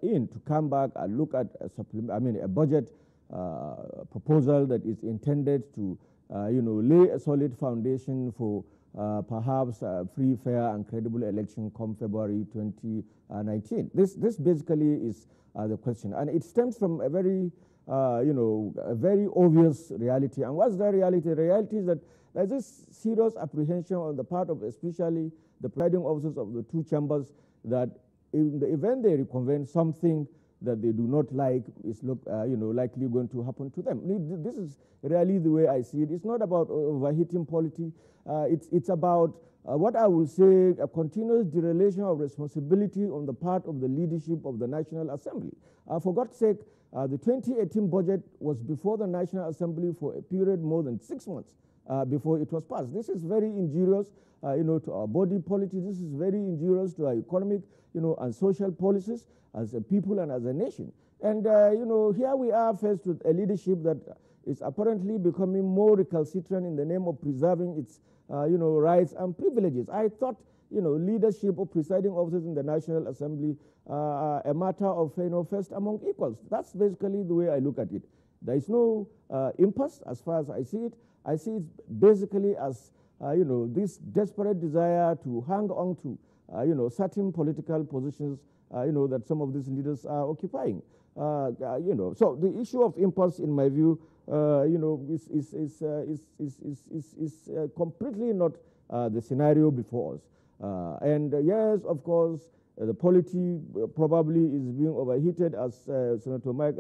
in to come back and look at a budget proposal that is intended to lay a solid foundation for perhaps a free, fair, and credible election come February 2019. This basically is the question, and it stems from a very a very obvious reality. And what's the reality? The reality is that there's this serious apprehension on the part of especially the presiding officers of the two chambers that in the event they reconvene, something that they do not like is likely going to happen to them. This is really the way I see it. It's not about overheating polity. It's about what I will say a continuous dereliction of responsibility on the part of the leadership of the National Assembly. For God's sake, the 2018 budget was before the National Assembly for a period more than 6 months before it was passed. This is very injurious, to our body policy. This is very injurious to our economic, and social policies as a people and as a nation. And, here we are faced with a leadership that is apparently becoming more recalcitrant in the name of preserving its, rights and privileges. I thought, leadership of presiding officers in the National Assembly a matter of, first among equals. That's basically the way I look at it. There is no impasse as far as I see it. I see it basically as, this desperate desire to hang on to, certain political positions, that some of these leaders are occupying. So the issue of impasse, in my view, is completely not the scenario before us. And yes, of course, the polity probably is being overheated, as Senator Mike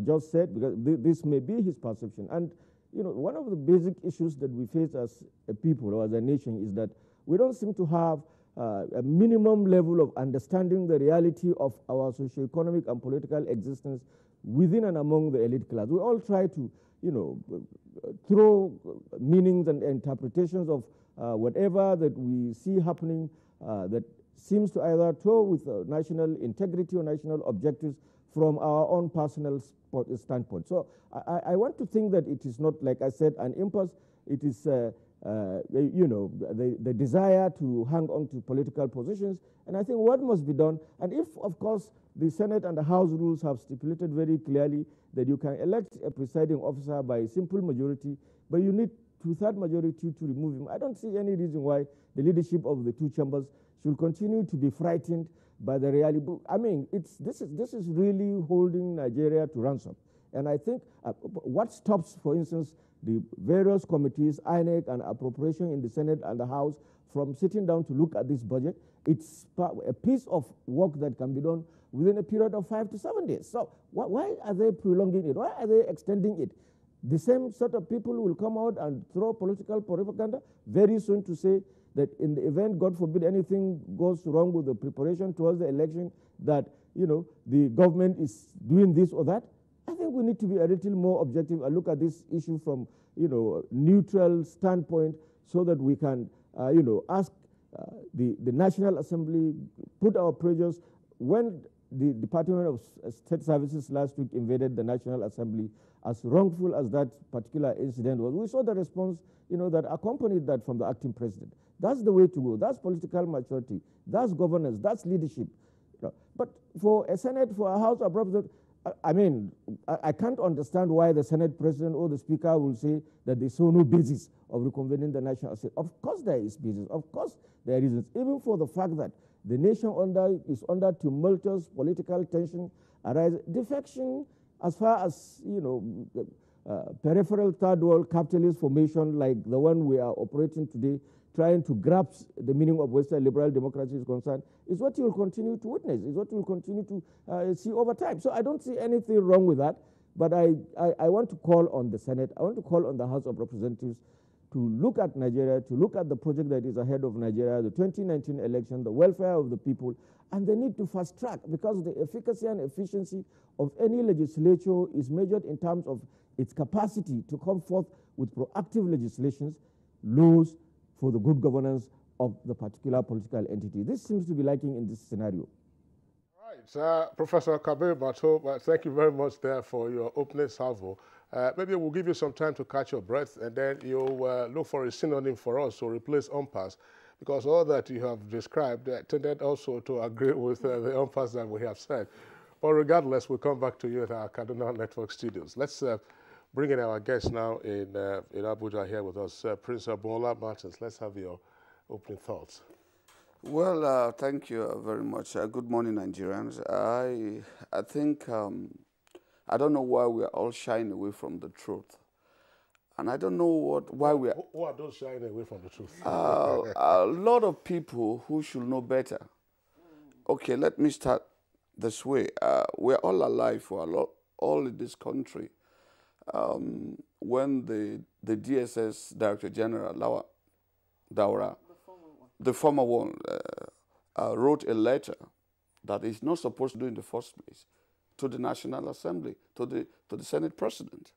just said, because this may be his perception. And one of the basic issues that we face as a people or as a nation is that we don't seem to have a minimum level of understanding the reality of our socio-economic and political existence within and among the elite class. We all try to, throw meanings and interpretations of whatever that we see happening that seems to either tow with national integrity or national objectives from our own personal standpoint. So I want to think that it is not, like I said, an impasse. It is, the desire to hang on to political positions. And I think what must be done, and if, of course, the Senate and the House rules have stipulated very clearly that you can elect a presiding officer by a simple majority, but you need two-thirds majority to remove him. I don't see any reason why the leadership of the two chambers should continue to be frightened by the reality. I mean, this is really holding Nigeria to ransom. And I think what stops, for instance, the various committees, INEC and appropriation in the Senate and the House, from sitting down to look at this budget, it's a piece of work that can be done within a period of 5 to 7 days. So why are they prolonging it? Why are they extending it? The same sort of people will come out and throw political propaganda very soon to say that in the event, God forbid, anything goes wrong with the preparation towards the election, that, you know, the government is doing this or that. I think we need to be a little more objective and look at this issue from, you know, neutral standpoint, so that we can, you know, ask the National Assembly, put our pressures. When the Department of State Services last week invaded the National Assembly, as wrongful as that particular incident was, we saw the response, you know, that accompanied that from the acting president. That's the way to go. That's political maturity. That's governance. That's leadership. You know, but for a Senate, for a House of Representatives, I mean, I can't understand why the Senate President or the Speaker will say that they saw no basis of reconvening the National Assembly. Of course there is basis. Of course there are reasons, even for the fact that the nation is under tumultuous political tension, defection, as far as, you know, peripheral third world capitalist formation like the one we are operating today, trying to grasp the meaning of Western liberal democracy is concerned, is what you will continue to witness, is what you will continue to see over time. So I don't see anything wrong with that, but I want to call on the Senate, I want to call on the House of Representatives to look at Nigeria, to look at the project that is ahead of Nigeria, the 2019 election, the welfare of the people, and they need to fast track, because the efficacy and efficiency of any legislature is measured in terms of its capacity to come forth with proactive legislations, laws, for the good governance of the particular political entity. This seems to be lacking in this scenario. Right, Professor Kabir Mato, thank you very much there for your opening salvo. Maybe we'll give you some time to catch your breath, and then you'll look for a synonym for us to replace impasse, because all that you have described tended also to agree with the impasse that we have said. But regardless, we'll come back to you at our Kaduna Network studios. Let's bring in our guest now in Abuja here with us, Prince Abuola Martins. Let's have your opening thoughts. Well, thank you very much. Good morning, Nigerians. I think, I don't know why we are all shying away from the truth. And I don't know why we are... Who are those shying away from the truth? A lot of people who should know better. Okay, let me start this way. We're all alive for all in this country. When the DSS Director General, Daura, the former one, wrote a letter that he's not supposed to do in the first place to the National Assembly, to the Senate President.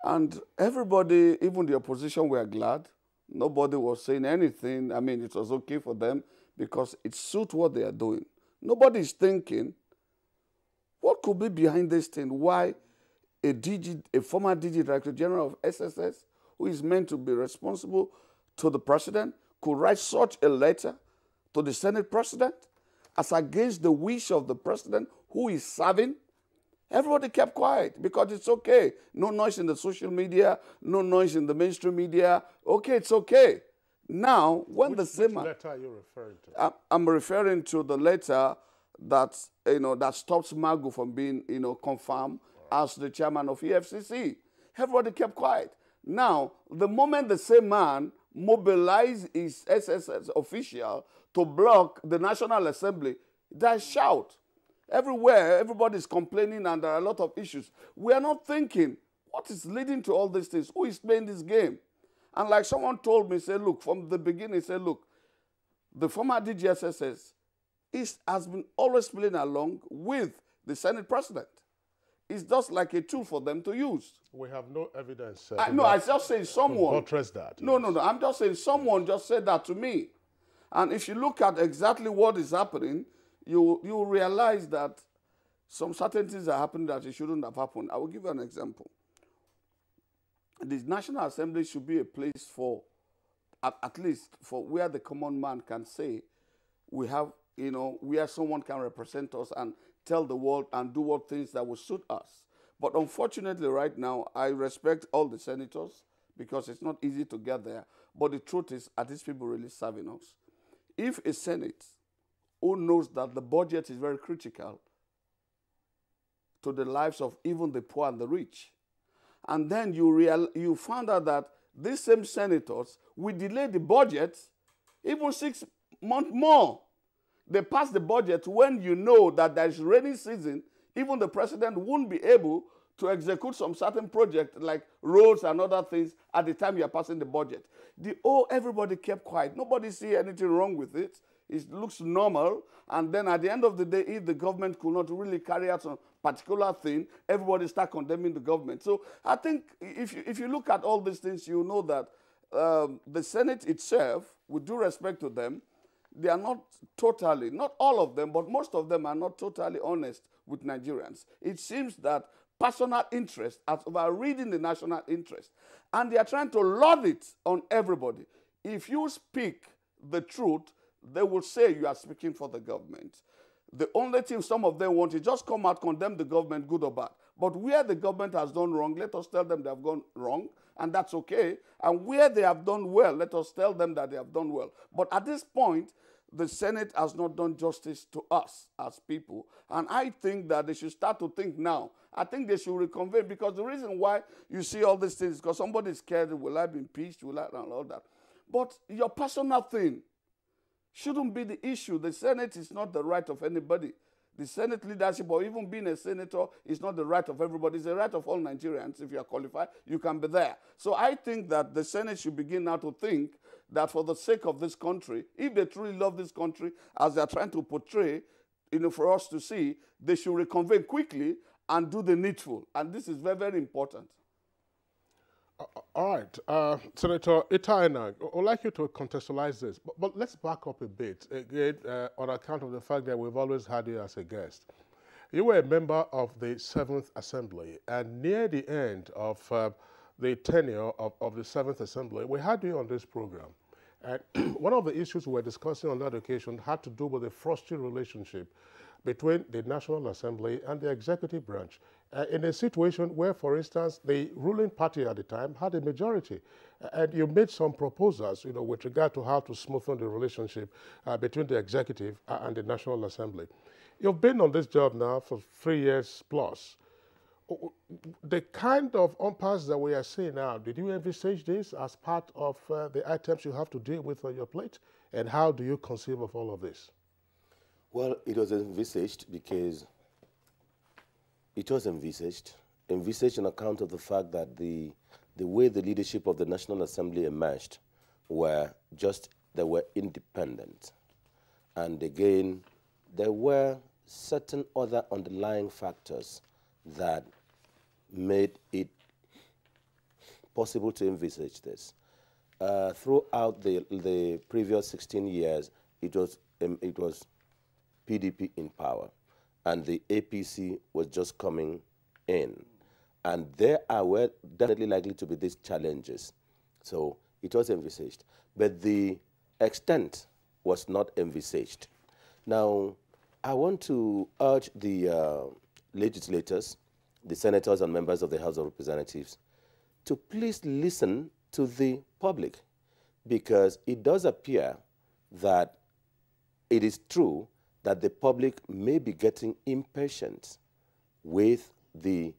And everybody, even the opposition, were glad. Nobody was saying anything. I mean, it was okay for them because it suits what they are doing. Nobody's thinking, what could be behind this thing? Why a former DG Director General of SSS, who is meant to be responsible to the President, could write such a letter to the Senate President as against the wish of the President who is serving? Everybody kept quiet because it's okay. No noise in the social media, no noise in the mainstream media. Okay, it's okay. Now, when the same... Which letter are you referring to? I'm referring to the letter that, that stops Magu from being, confirmed as the chairman of EFCC. Everybody kept quiet. Now, the moment the same man mobilized his SSS official to block the National Assembly, there's shout. Everywhere, everybody's complaining and there are a lot of issues. We are not thinking, what is leading to all these things? Who is playing this game? And like someone told me, say, look, from the beginning, say, look, the former DGSSS has been always playing along with the Senate President. It's just like a tool for them to use. We have no evidence. No, I just say someone. Buttress that. No. I'm just saying someone just said that to me. And if you look at exactly what is happening, you realize that some certain things are happening that it shouldn't have happened. I will give you an example. The National Assembly should be a place for, at least for where the common man can say, we have, where someone can represent us and tell the world and do what things that will suit us. But unfortunately right now, I respect all the senators because it's not easy to get there. But the truth is, are these people really serving us? If a Senate who knows that the budget is very critical to the lives of even the poor and the rich. And then you found out that these same senators will delay the budget even 6 months more. They pass the budget when you know that there is rainy season. Even the president won't be able to execute some certain project like roads and other things at the time you are passing the budget. Everybody kept quiet. Nobody see anything wrong with it. It looks normal. And then at the end of the day, if the government could not really carry out some particular thing, everybody start condemning the government. So I think if you look at all these things, you know that the Senate itself, with due respect to them, they are not totally, not all of them, but most of them are not totally honest with Nigerians. It seems that personal interest has overridden the national interest, and they are trying to load it on everybody. If you speak the truth, they will say you are speaking for the government. The only thing some of them want is just come out, condemn the government, good or bad. But where the government has done wrong, let us tell them they have gone wrong, and that's okay. And where they have done well, let us tell them that they have done well. But at this point, the Senate has not done justice to us as people. And I think that they should start to think now. I think they should reconvene, because the reason why you see all these things is because somebody is scared, will I be impeached, will I, and all that. But your personal thing shouldn't be the issue. The Senate is not the right of anybody. The Senate leadership, or even being a senator, is not the right of everybody. It's the right of all Nigerians. If you are qualified, you can be there. So I think that the Senate should begin now to think that for the sake of this country, if they truly love this country, as they are trying to portray, for us to see, they should reconvene quickly and do the needful. And this is very, very important. All right. Senator Itaena, I would like you to contextualize this, but let's back up a bit, again, on account of the fact that we've always had you as a guest. You were a member of the 7th Assembly, and near the end of the tenure of the 7th Assembly, we had you on this program. And one of the issues we were discussing on that occasion had to do with the frosty relationship between the National Assembly and the executive branch, in a situation where, for instance, the ruling party at the time had a majority. And you made some proposals, with regard to how to smoothen the relationship between the executive and the National Assembly. You've been on this job now for 3 years plus. The kind of impasse that we are seeing now, did you envisage this as part of the items you have to deal with on your plate? And how do you conceive of all of this? Well, it was envisaged because it was envisaged on account of the fact that the way the leadership of the National Assembly emerged they were independent. And again, there were certain other underlying factors that made it possible to envisage this. Throughout the previous 16 years, it was PDP in power, and the APC was just coming in. And there were definitely likely to be these challenges. So it was envisaged. But the extent was not envisaged. Now, I want to urge the legislators, the senators and members of the House of Representatives, to please listen to the public, because it does appear that it is true that the public may be getting impatient with the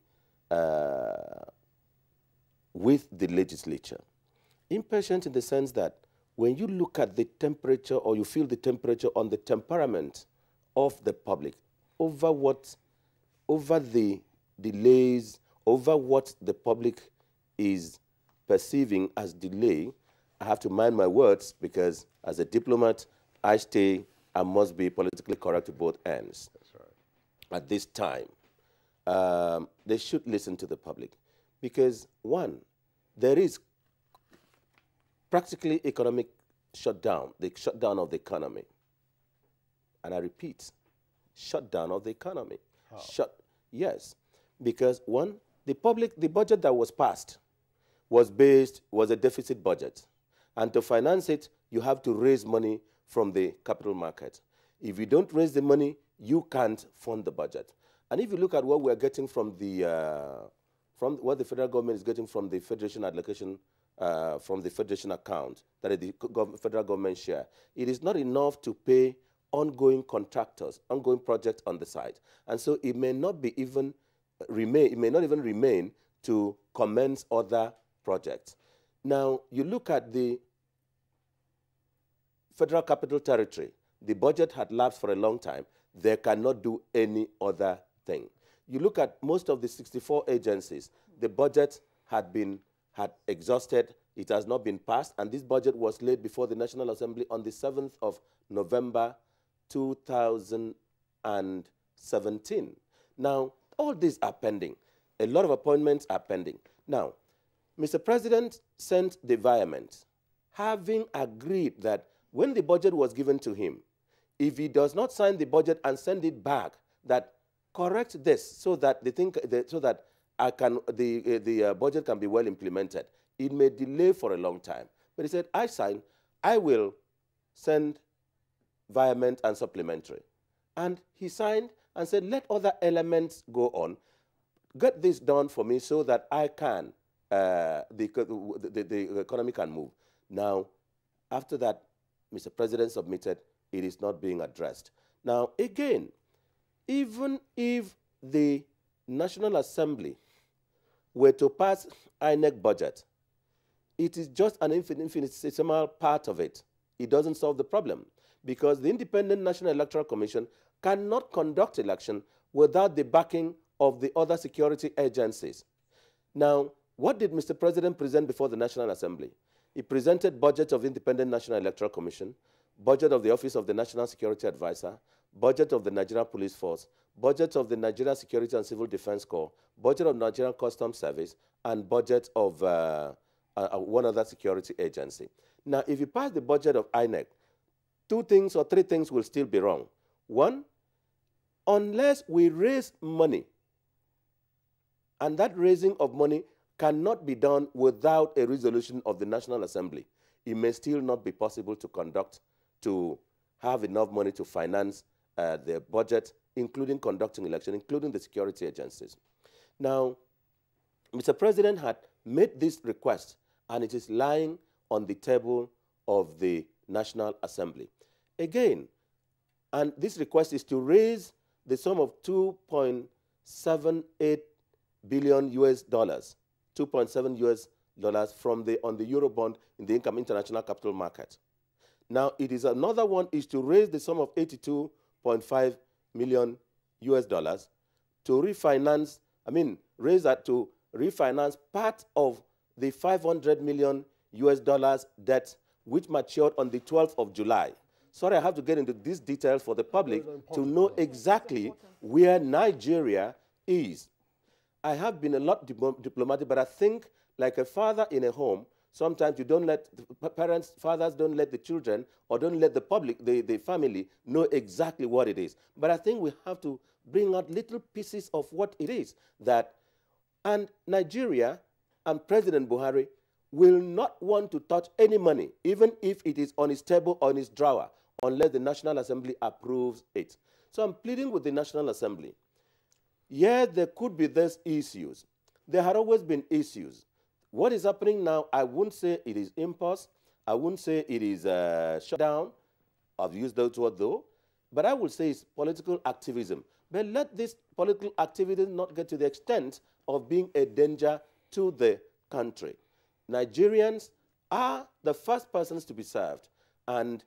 legislature. Impatient in the sense that when you look at the temperature, or you feel the temperature on the temperament of the public over the delays, over what the public is perceiving as delay, I have to mind my words, because as a diplomat, I must be politically correct to both ends. That's right. At this time, they should listen to the public, because one, there is practically economic shutdown, the shutdown of the economy. And I repeat, shutdown of the economy. Oh. Yes, because one, the budget that was passed was a deficit budget. And to finance it, you have to raise money from the capital market. If you don't raise the money, you can't fund the budget. And if you look at what we're getting from what the federal government is getting from the federation allocation, from the federation account, that is the federal government share, it is not enough to pay ongoing contractors, ongoing projects on the side. And so it may not be even remain, it may not even remain to commence other projects. Now, you look at the Federal Capital Territory, the budget had lapsed for a long time. They cannot do any other thing. You look at most of the 64 agencies, the budget had exhausted, it has not been passed, and this budget was laid before the National Assembly on the 7th of November 2017. Now, all these are pending. A lot of appointments are pending. Now, Mr. President sent the environment, having agreed that when the budget was given to him, if he does not sign the budget and send it back, that correct this so that the budget can be well implemented, it may delay for a long time. But he said, I will send environment and supplementary. And he signed and said, let other elements go on. Get this done for me so that I can, the economy can move. Now, after that, Mr. President submitted, it is not being addressed. Now, again, even if the National Assembly were to pass INEC budget, it is just an infinitesimal part of it. It doesn't solve the problem because the Independent National Electoral Commission cannot conduct election without the backing of the other security agencies. Now, what did Mr. President present before the National Assembly? He presented budget of Independent National Electoral Commission, budget of the Office of the National Security Advisor, budget of the Nigerian Police Force, budget of the Nigerian Security and Civil Defense Corps, budget of Nigerian Customs Service, and budget of one other security agency. Now, if you pass the budget of INEC, 2 things or 3 things will still be wrong. One, unless we raise money, and that raising of money cannot be done without a resolution of the National Assembly, it may still not be possible to have enough money to finance the budget, including conducting election, including the security agencies. Now, Mr. President had made this request, and it is lying on the table of the National Assembly. Again, and this request is to raise the sum of $2.78 billion US, 2.7 US dollars from on the Eurobond in the international capital market. Now, it is another one is to raise the sum of 82.5 million US dollars to refinance, raise that to refinance part of the 500 million US dollars debt which matured on the 12th of July. Sorry, I have to get into these details for the public to know exactly where Nigeria is. I have been a lot diplomatic, but I think like a father in a home, sometimes you don't let fathers don't let the children or don't let the public, the family know exactly what it is. But I think we have to bring out little pieces of what it is and Nigeria and President Buhari will not want to touch any money, even if it is on his table or on his drawer, unless the National Assembly approves it. So I'm pleading with the National Assembly. Yeah, there could be these issues. There had always been issues. What is happening now, I wouldn't say it is impulse. I wouldn't say it is shutdown. I've used those words though. But I would say it's political activism. But let this political activism not get to the extent of being a danger to the country. Nigerians are the first persons to be served. And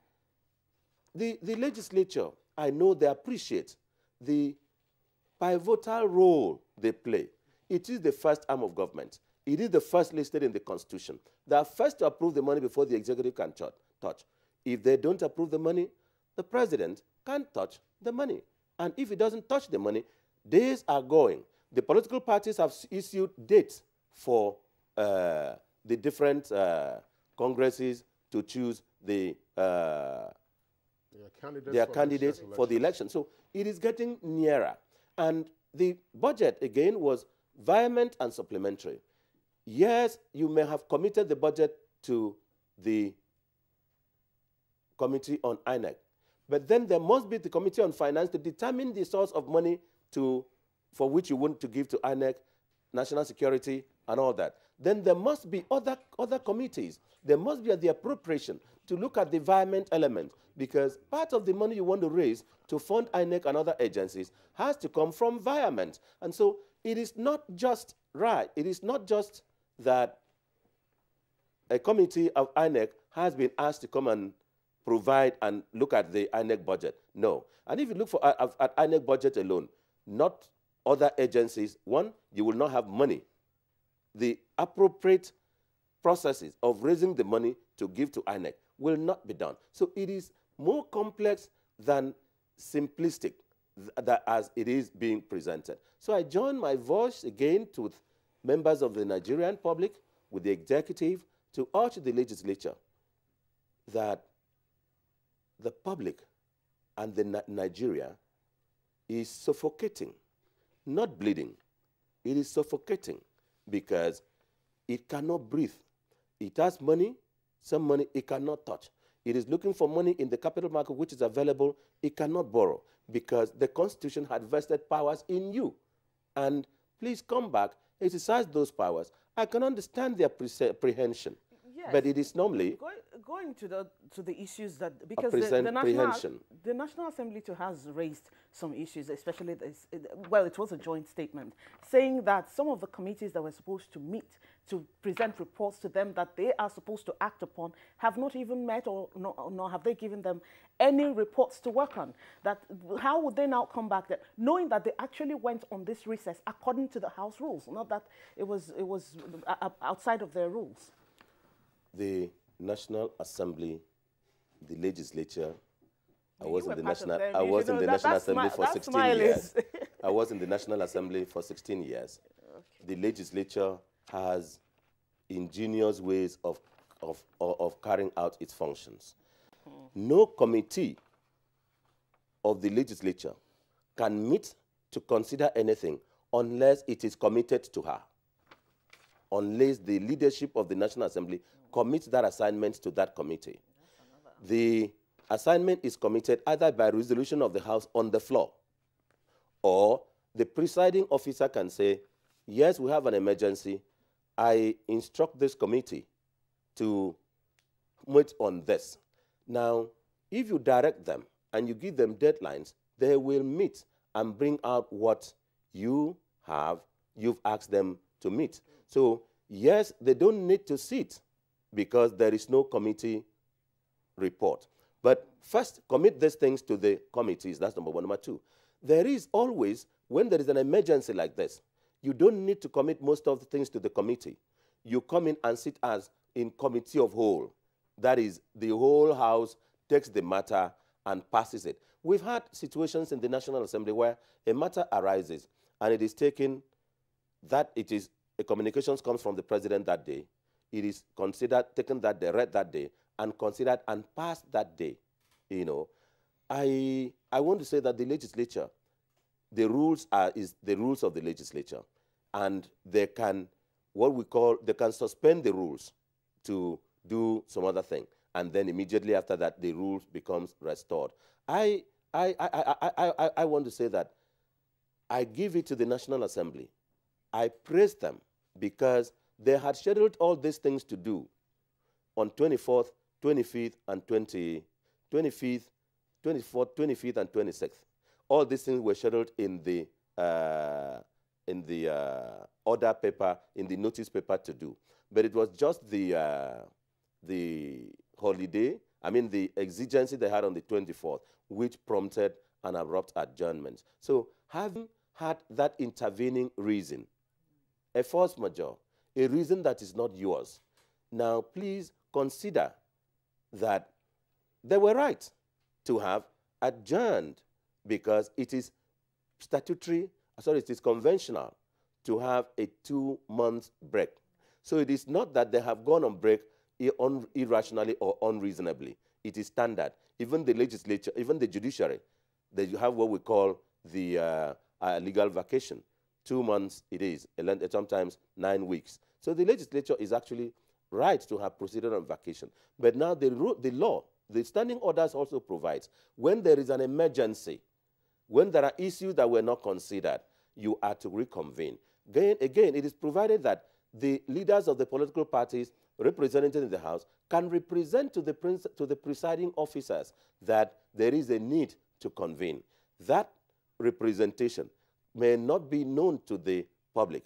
the legislature, I know they appreciate the pivotal role they play. It is the first arm of government. It is the first listed in the Constitution. They are first to approve the money before the executive can touch. If they don't approve the money, the president can't touch the money. And if he doesn't touch the money, days are going. The political parties have issued dates for the different congresses to choose their candidates for the election. So it is getting nearer. And the budget, again, was environment and supplementary. Yes, you may have committed the budget to the Committee on INEC, but then there must be the Committee on Finance to determine the source of money for which you want to give to INEC, national security, and all that. Then there must be other committees. There must be the appropriation to look at the environment element, because part of the money you want to raise to fund INEC and other agencies has to come from environment. And so it is not just right. It is not just that a committee of INEC has been asked to come and provide and look at the INEC budget. No. And if you look at INEC budget alone, not other agencies, one, you will not have money. The appropriate processes of raising the money to give to INEC will not be done. So it is more complex than simplistic as it is being presented. So I join my voice again to members of the Nigerian public, with the executive, to urge the legislature that the public and the Nigeria is suffocating, not bleeding. It is suffocating because it cannot breathe. It has money, some money it cannot touch. It is looking for money in the capital market which is available. It cannot borrow because the Constitution had vested powers in you. And please come back, exercise those powers. I can understand their apprehension, yes, but it is normally going to the issues that, because the National Assembly too has raised some issues, especially this. Well, it was a joint statement saying that some of the committees that were supposed to meet to present reports to them that they are supposed to act upon have not even met, or nor have they given them any reports to work on. That how would they now come back, that knowing that they actually went on this recess according to the House rules, not that it was outside of their rules? The National Assembly, the legislature. I was in the National Assembly for 16 years. I was in the National Assembly for 16 years. Okay. The legislature has ingenious ways of carrying out its functions. No committee of the legislature can meet to consider anything unless it is committed to her, unless the leadership of the National Assembly commits that assignment to that committee. The assignment is committed either by resolution of the House on the floor, or the presiding officer can say, yes, we have an emergency. I instruct this committee to meet on this. Now, if you direct them and you give them deadlines, they will meet and bring out what you've asked them to meet. So, yes, they don't need to sit because there is no committee report. But first, commit these things to the committees. That's number one. Number two, there is always, when there is an emergency like this, you don't need to commit most of the things to the committee. You come in and sit as in committee of whole. That is, the whole House takes the matter and passes it. We've had situations in the National Assembly where a matter arises and it is taken, that it is, a communications comes from the president that day. It is considered, taken that day, read that day, and considered and passed that day. You know, I want to say that the legislature, the rules is the rules of the legislature, and they can, they can suspend the rules to do some other thing, and then immediately after that, the rules becomes restored. I want to say that I give it to the National Assembly. I praise them because they had scheduled all these things to do on 24th, 25th, and 25th, 24th, 25th, and 26th. All these things were scheduled in the order paper, in the notice paper to do. But it was just the holiday, the exigency they had on the 24th, which prompted an abrupt adjournment. So having had that intervening reason, a force majeure, a reason that is not yours, now please consider that they were right to have adjourned, because it is it is conventional to have a 2-month break. So it is not that they have gone on break irrationally or unreasonably. It is standard. Even the legislature, even the judiciary, they have what we call the legal vacation. 2 months it is, sometimes 9 weeks. So the legislature is actually right to have proceeded on vacation. But now the law, the standing orders also provides, when there is an emergency, when there are issues that were not considered, you are to reconvene. Again, it is provided that the leaders of the political parties represented in the House can represent to the presiding officers that there is a need to convene. That representation may not be known to the public.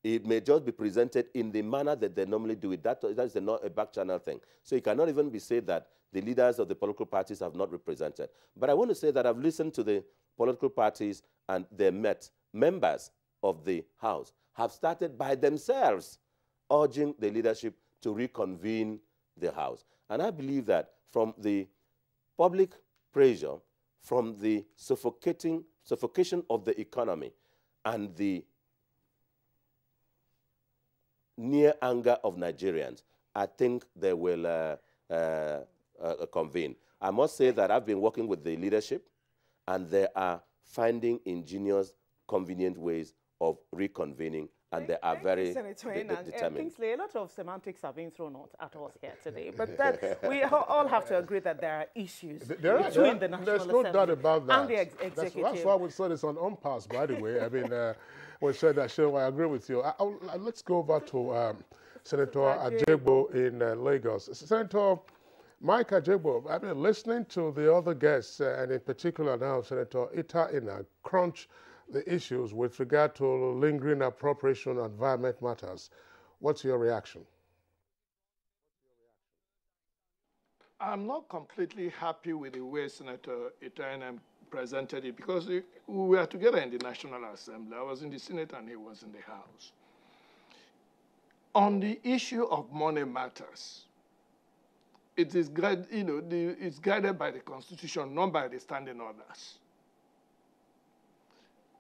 It may just be presented in the manner that they normally do it. That is not a back channel thing. So it cannot even be said that the leaders of the political parties have not represented. But I want to say that I've listened to the political parties and they met. Members of the House have started by themselves urging the leadership to reconvene the House. And I believe that from the public pressure, from the suffocation of the economy, and the near anger of Nigerians, I think they will convene. I must say that I've been working with the leadership, and they are finding ingenious, convenient ways of reconvening, and they are very determined. Kingsley, a lot of semantics are being thrown at us here today, but then we all have to agree that there are issues between the National There's no doubt about that. and the executive. That's why we said it's on impasse, by the way. I mean, we said that, sure, I agree with you. Let's go over to Senator Ajegbo in Lagos. Senator Mike Ajegbo, I've been listening to the other guests, and in particular now Senator Ita Ina, crunch the issues with regard to lingering appropriation and environment matters. What's your reaction? I'm not completely happy with the way Senator Ita Ina presented it, because we were together in the National Assembly. I was in the Senate and he was in the House. On the issue of money matters, it is it's guided by the Constitution, not by the standing orders.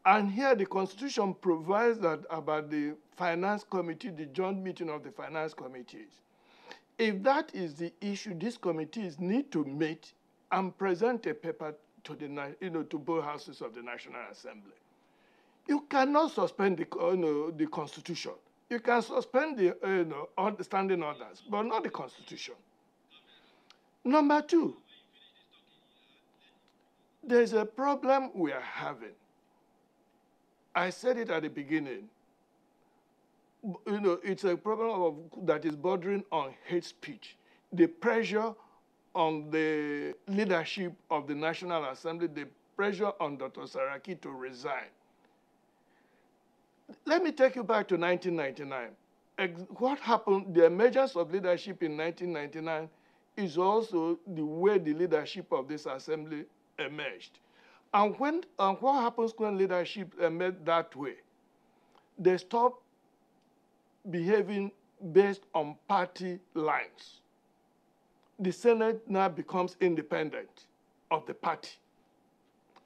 And here the Constitution provides that about the Finance Committee, the joint meeting of the Finance Committees. If that is the issue, these committees need to meet and present a paper to the to both houses of the National Assembly. You cannot suspend the Constitution. You can suspend the standing orders, but not the Constitution. Number two, there's a problem we are having. I said it at the beginning. It's a problem that is bordering on hate speech. The pressure on the leadership of the National Assembly, the pressure on Dr. Saraki to resign. Let me take you back to 1999. What happened, the emergence of leadership in 1999 is also the way the leadership of this assembly emerged. And what happens when leadership emerged that way? They stop behaving based on party lines. The Senate now becomes independent of the party.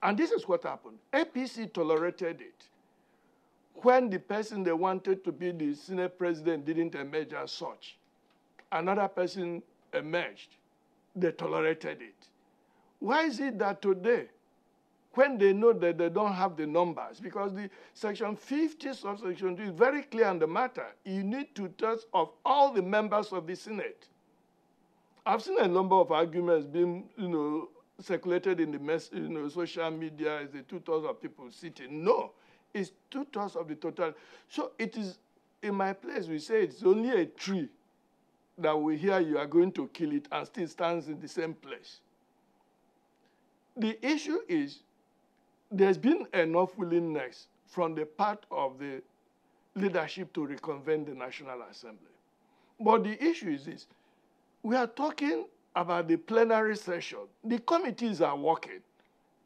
And this is what happened. APC tolerated it. When the person they wanted to be the Senate president didn't emerge as such, another person emerged. They tolerated it. Why is it that today, when they know that they don't have the numbers, because the Section 50 subsection 2 is very clear on the matter, you need 2/3 of all the members of the Senate. I've seen a number of arguments being, circulated in the social media as the 2/3 of people sitting. No, it's 2/3 of the total. So it is, in my place, we say it's only a tree that we hear you are going to kill it and still stands in the same place. The issue is, there's been enough willingness from the part of the leadership to reconvene the National Assembly. But the issue is this. We are talking about the plenary session. The committees are working.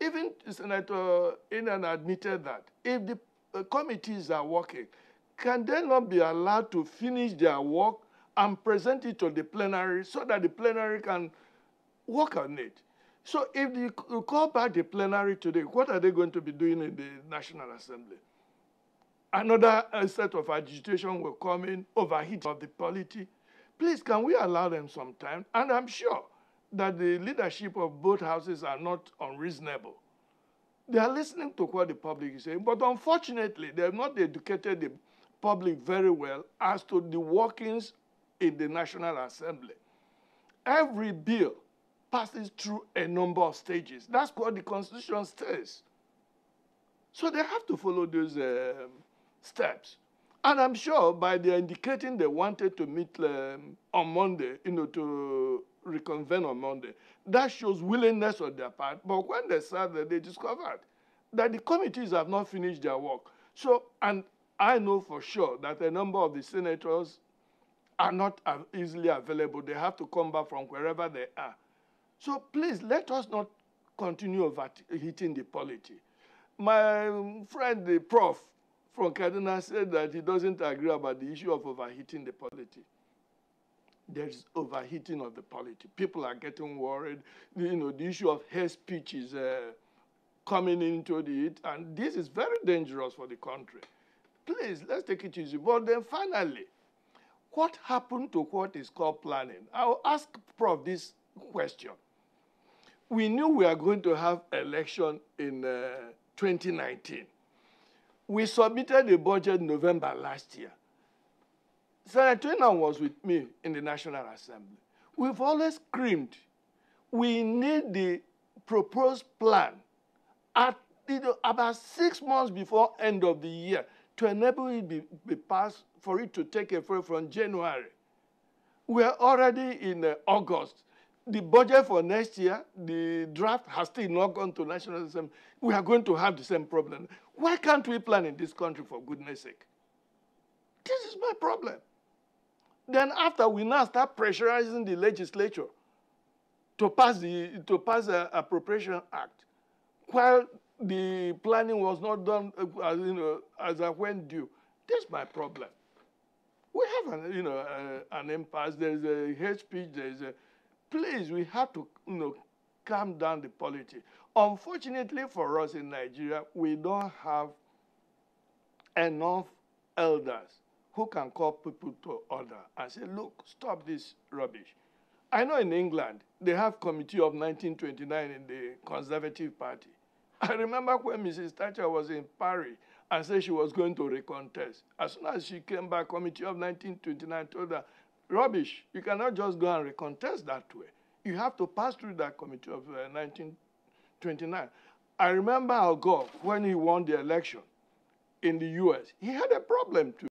Even Senator Inan admitted that. If the committees are working, can they not be allowed to finish their work and present it to the plenary so that the plenary can work on it? So if you call back the plenary today, what are they going to be doing in the National Assembly? Another set of agitation will come in, overheat of the polity. Please, can we allow them some time? And I'm sure that the leadership of both houses are not unreasonable. They are listening to what the public is saying, but unfortunately, they have not educated the public very well as to the workings in the National Assembly. Every bill passes through a number of stages. That's what the Constitution says. So they have to follow those steps. And I'm sure by their indicating they wanted to meet on Monday, to reconvene on Monday, that shows willingness on their part. But when they sat there, they discovered that the committees have not finished their work. So, and I know for sure that a number of the senators are not easily available. They have to come back from wherever they are. So please, let us not continue overheating the polity. My friend, the prof from Kaduna, said that he doesn't agree about the issue of overheating the polity. There's overheating of the polity. People are getting worried. The issue of hate speech is coming into it, and this is very dangerous for the country. Please, let's take it easy. But then finally, what happened to what is called planning? I'll ask Prof this question. We knew we are going to have election in 2019. We submitted a budget in November last year. Senator Twina was with me in the National Assembly. We've always screamed, we need the proposed plan at about 6 months before end of the year to enable it be passed for it to take effect from January. We are already in August. The budget for next year, the draft has still not gone to National Assembly. We are going to have the same problem. Why can't we plan in this country, for goodness sake? This is my problem. Then after, we now start pressurizing the legislature to pass the Appropriation Act, while the planning was not done as I went due. That's my problem. We have an impasse. There's a hate speech. Please, we have to calm down the polity. Unfortunately for us in Nigeria, we don't have enough elders who can call people to order and say, look, stop this rubbish. I know in England, they have Committee of 1929 in the Conservative Party. I remember when Mrs. Thatcher was in Paris and said she was going to recontest. As soon as she came back, Committee of 1929 told her, rubbish, you cannot just go and recontest that way. You have to pass through that Committee of 1929. I remember Al Gore, when he won the election in the US, he had a problem too.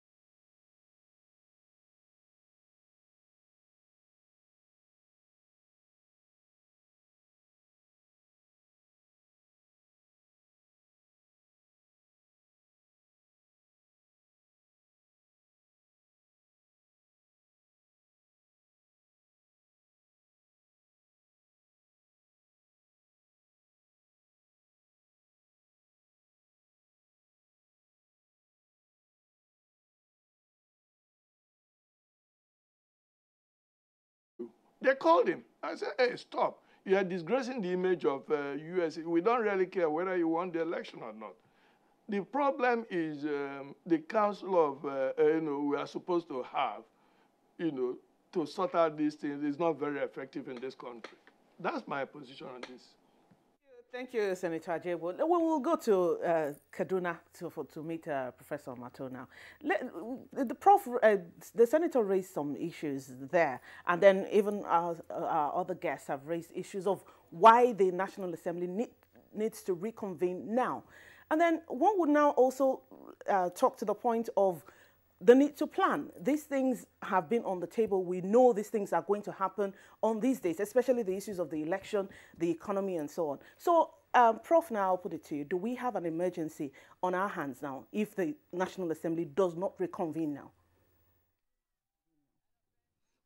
They called him. I said, hey, stop. You are disgracing the image of U.S. We don't really care whether you won the election or not. The problem is the council of, we are supposed to have, to sort out these things is not very effective in this country. That's my position on this. Thank you, Senator Ajebo. We will go to Kaduna to meet Professor Mato now. The senator raised some issues there, and then even our other guests have raised issues of why the National Assembly needs to reconvene now. And then one would now also talk to the point of the need to plan. These things have been on the table. We know these things are going to happen on these days, especially the issues of the election, the economy, and so on. So, Prof, now I'll put it to you. Do we have an emergency on our hands now if the National Assembly does not reconvene now?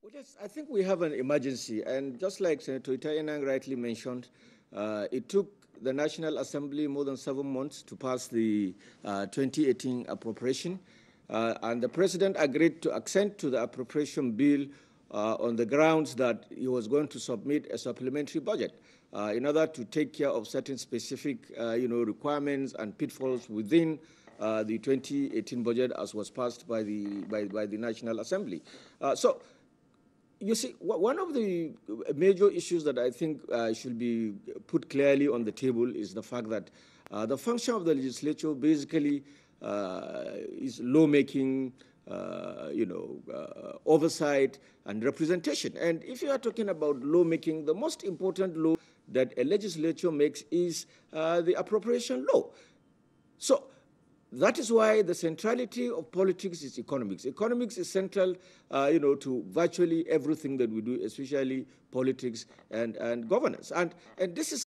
Well, yes, I think we have an emergency. And just like Senator Itayenang rightly mentioned, it took the National Assembly more than 7 months to pass the 2018 appropriation. And the president agreed to assent to the appropriation bill on the grounds that he was going to submit a supplementary budget in order to take care of certain specific, requirements and pitfalls within the 2018 budget as was passed by the National Assembly. So, you see, one of the major issues that I think should be put clearly on the table is the fact that the function of the legislature basically is lawmaking, oversight and representation. And if you are talking about lawmaking, the most important law that a legislature makes is the appropriation law. So that is why the centrality of politics is economics. Economics is central, to virtually everything that we do, especially politics and governance. And this is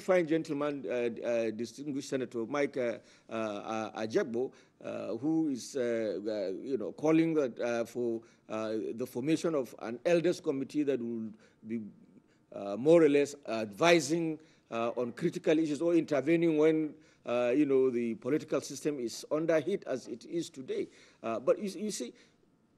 fine gentleman, distinguished Senator Mike Ajegbo, who is, calling for the formation of an elders committee that will be more or less advising on critical issues or intervening when, the political system is under hit as it is today. But you see,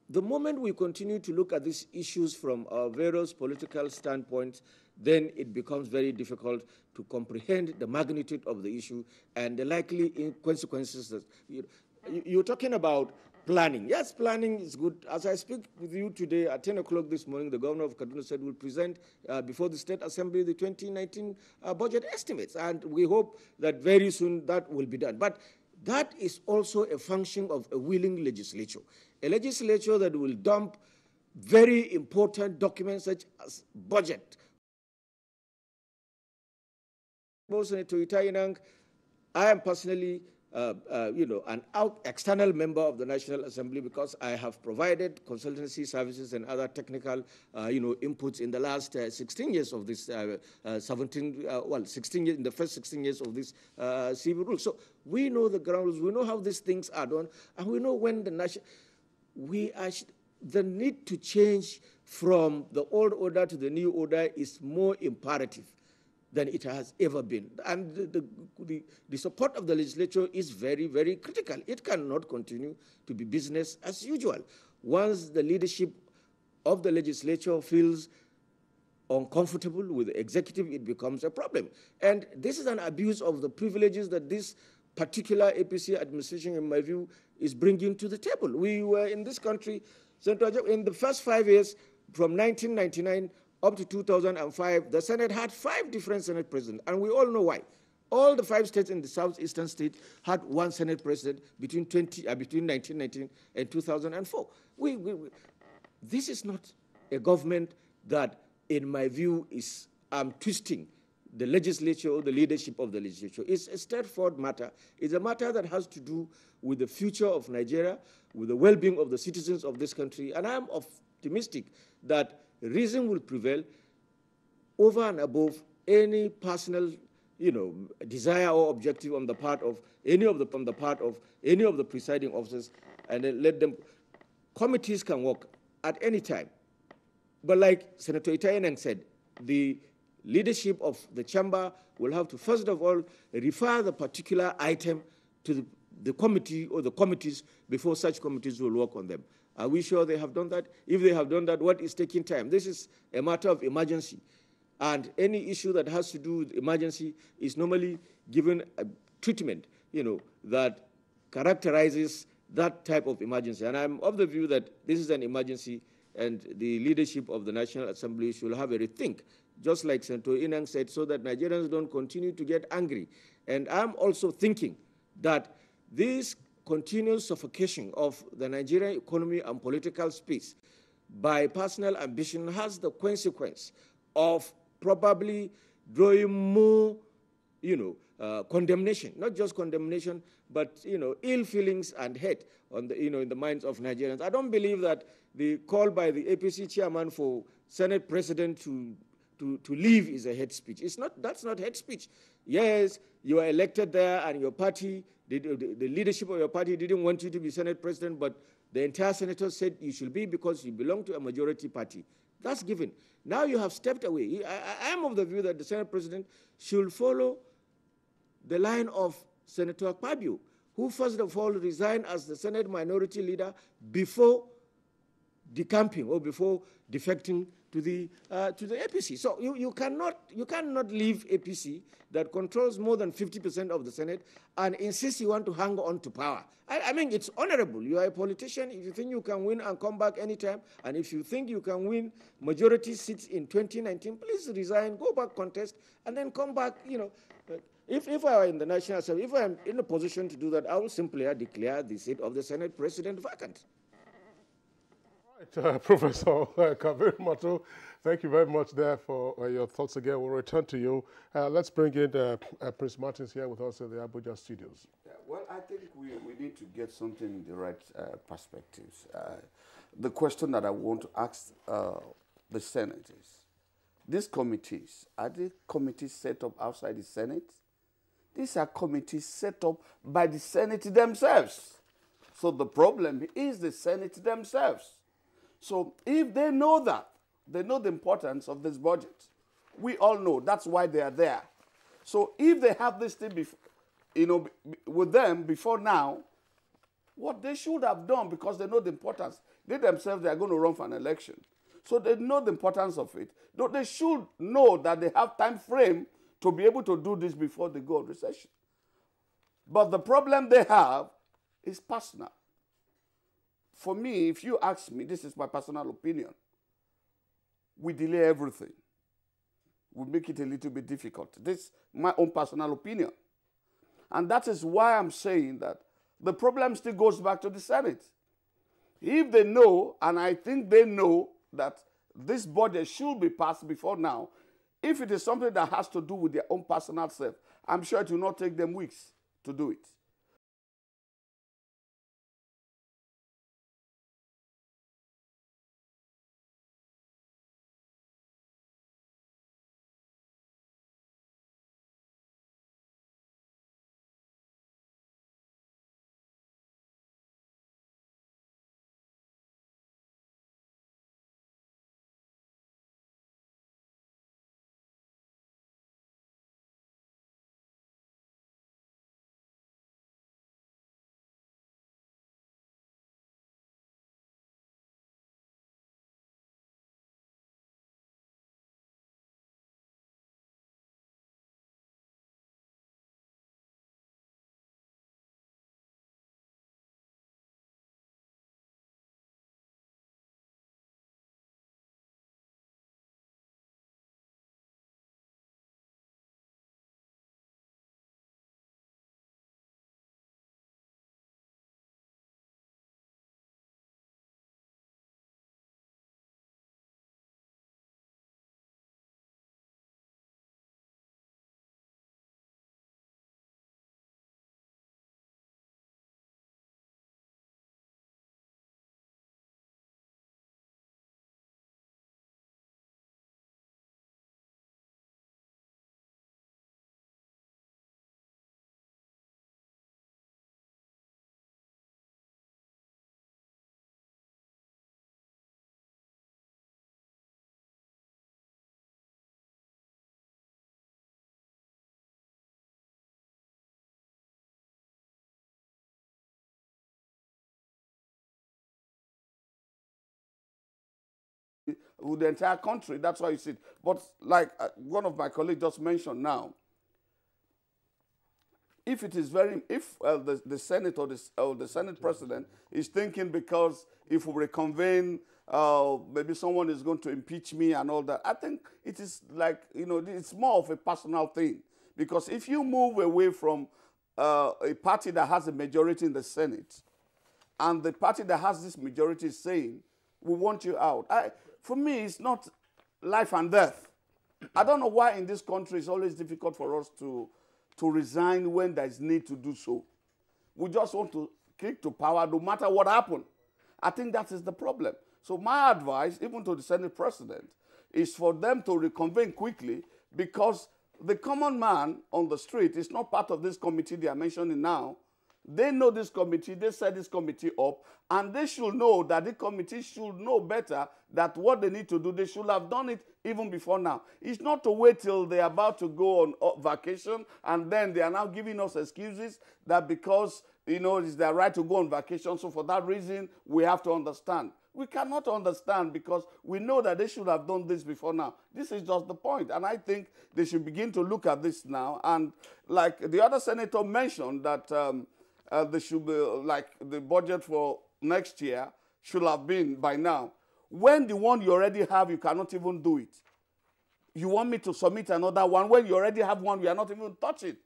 the moment we continue to look at these issues from our various political standpoints, then it becomes very difficult to comprehend the magnitude of the issue and the likely consequences. That you're talking about planning. Yes, planning is good. As I speak with you today at 10 o'clock this morning, the governor of Kaduna said will present before the State Assembly the 2019 budget estimates. And we hope that very soon that will be done. But that is also a function of a willing legislature. A legislature that will dump very important documents such as budget. I am personally an external member of the National Assembly because I have provided consultancy services and other technical, inputs in the last 16 years of this, 16 years, in the first 16 years of this civil rule. So we know the ground rules, we know how these things are done, and we know when the need to change from the old order to the new order is more imperative than it has ever been. And the support of the legislature is very, very critical. It cannot continue to be business as usual. Once the leadership of the legislature feels uncomfortable with the executive, it becomes a problem. And this is an abuse of the privileges that this particular APC administration, in my view, is bringing to the table. We were in this country, in the first 5 years, from 1999 up to 2005, the Senate had 5 different Senate presidents, and we all know why. All the 5 states in the southeastern state had 1 Senate president between 1919 and 2004. This is not a government that, in my view, is twisting the legislature or the leadership of the legislature. It's a straightforward matter. It's a matter that has to do with the future of Nigeria, with the well-being of the citizens of this country, and I'm optimistic that reason will prevail over and above any personal, desire or objective on the part of any of the presiding officers, and then let them. Committees can work at any time, but like Senator Itayenang said, the leadership of the chamber will have to first of all refer the particular item to the committee or the committees before such committees will work on them. Are we sure they have done that? If they have done that, what is taking time? This is a matter of emergency. And any issue that has to do with emergency is normally given a treatment, that characterizes that type of emergency. And I'm of the view that this is an emergency and the leadership of the National Assembly should have a rethink, just like Senator Inang said, so that Nigerians don't continue to get angry. And I'm also thinking that this continual suffocation of the Nigerian economy and political space by personal ambition has the consequence of probably drawing more, condemnation, not just condemnation, but, ill feelings and hate on the, in the minds of Nigerians. I don't believe that the call by the APC chairman for Senate President to leave is a hate speech. That's not hate speech. Yes, you are elected there and your party, the leadership of your party didn't want you to be Senate President, but the entire senators said you should be because you belong to a majority party. That's given. Now you have stepped away. I am of the view that the Senate President should follow the line of Senator Akpabio, who first of all resigned as the Senate Minority Leader before decamping or before defecting to the APC. So you cannot leave APC that controls more than 50% of the Senate and insist you want to hang on to power. I mean, it's honorable. You are a politician. If you think you can win and come back anytime, and if you think you can win majority seats in 2019, please resign, go back, contest, and then come back. If I were in the National Assembly, if I'm in a position to do that, I will simply declare the seat of the Senate President vacant. Professor Kabir Mato, thank you very much there for your thoughts again. We'll return to you. Let's bring in Prince Martins here with us in the Abuja studios. Yeah, well, I think we need to get something in the right perspectives. The question that I want to ask the Senate is, these committees, are they committees set up outside the Senate? These are committees set up by the Senate themselves. So the problem is the Senate themselves. So if they know that, they know the importance of this budget. We all know that's why they are there. So if they have this thing, with them before now, what they should have done, because they know the importance, they themselves, they are going to run for an election. So they know the importance of it. They should know that they have time frame to be able to do this before they go on recession. But the problem they have is personal. For me, if you ask me, this is my personal opinion, we delay everything. We make it a little bit difficult. This is my own personal opinion. And that is why I'm saying that the problem still goes back to the Senate. If they know, and I think they know, that this budget should be passed before now, if it is something that has to do with their own personal self, I'm sure it will not take them weeks to do it. With the entire country, that's why you see it. But like one of my colleagues just mentioned now, if it is the Senate or the Senate president is thinking, because if we reconvene, maybe someone is going to impeach me and all that, I think it is like, it's more of a personal thing. Because if you move away from a party that has a majority in the Senate, and the party that has this majority is saying, we want you out. For me, it's not life and death. I don't know why in this country it's always difficult for us to resign when there is need to do so. We just want to kick to power no matter what happens. I think that is the problem. So my advice, even to the Senate president, is for them to reconvene quickly, because the common man on the street is not part of this committee they are mentioning now. They know this committee, they set this committee up, and they should know that the committee should know better that what they need to do, they should have done it even before now. It's not to wait till they're about to go on vacation, and then they are now giving us excuses that because, it's their right to go on vacation, so for that reason, we have to understand. We cannot understand, because we know that they should have done this before now. This is just the point, and I think they should begin to look at this now. And like the other senator mentioned, that they should be, like the budget for next year should have been by now. When the one you already have, you cannot even do it. You want me to submit another one when you already have one, we are not even touching.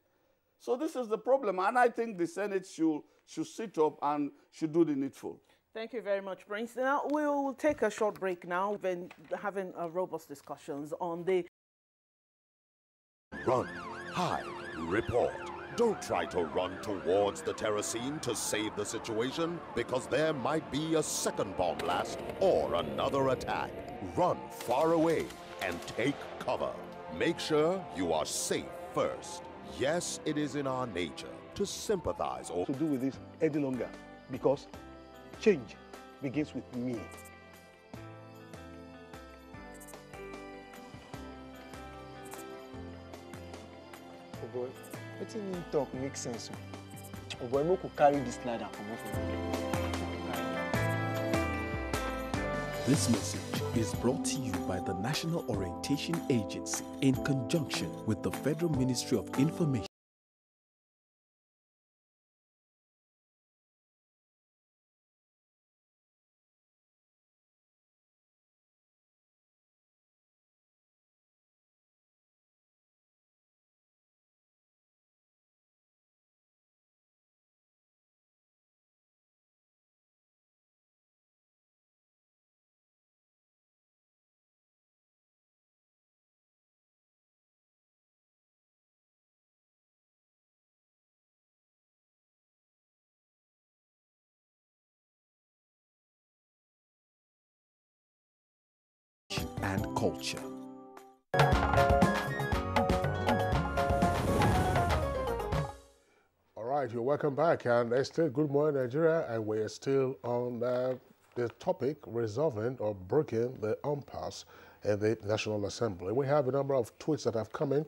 So this is the problem, and I think the Senate should sit up and should do the needful. Thank you very much, Prince. Now, we'll take a short break now. We've been having robust discussions on the... Run, hide, report. Don't try to run towards the terror scene to save the situation, because there might be a second bomb blast or another attack. Run far away and take cover. Make sure you are safe first. Yes, it is in our nature to sympathize or to do with this any longer, because change begins with me. Oh boy, wetin him talk make sense. Oh boy, make we carry this ladder comot from here. This message is brought to you by the National Orientation Agency in conjunction with the Federal Ministry of Information. And culture. All right, you're welcome back, and it's still Good Morning Nigeria, and we're still on the topic resolving or breaking the impasse in the National Assembly. We have a number of tweets that have come in.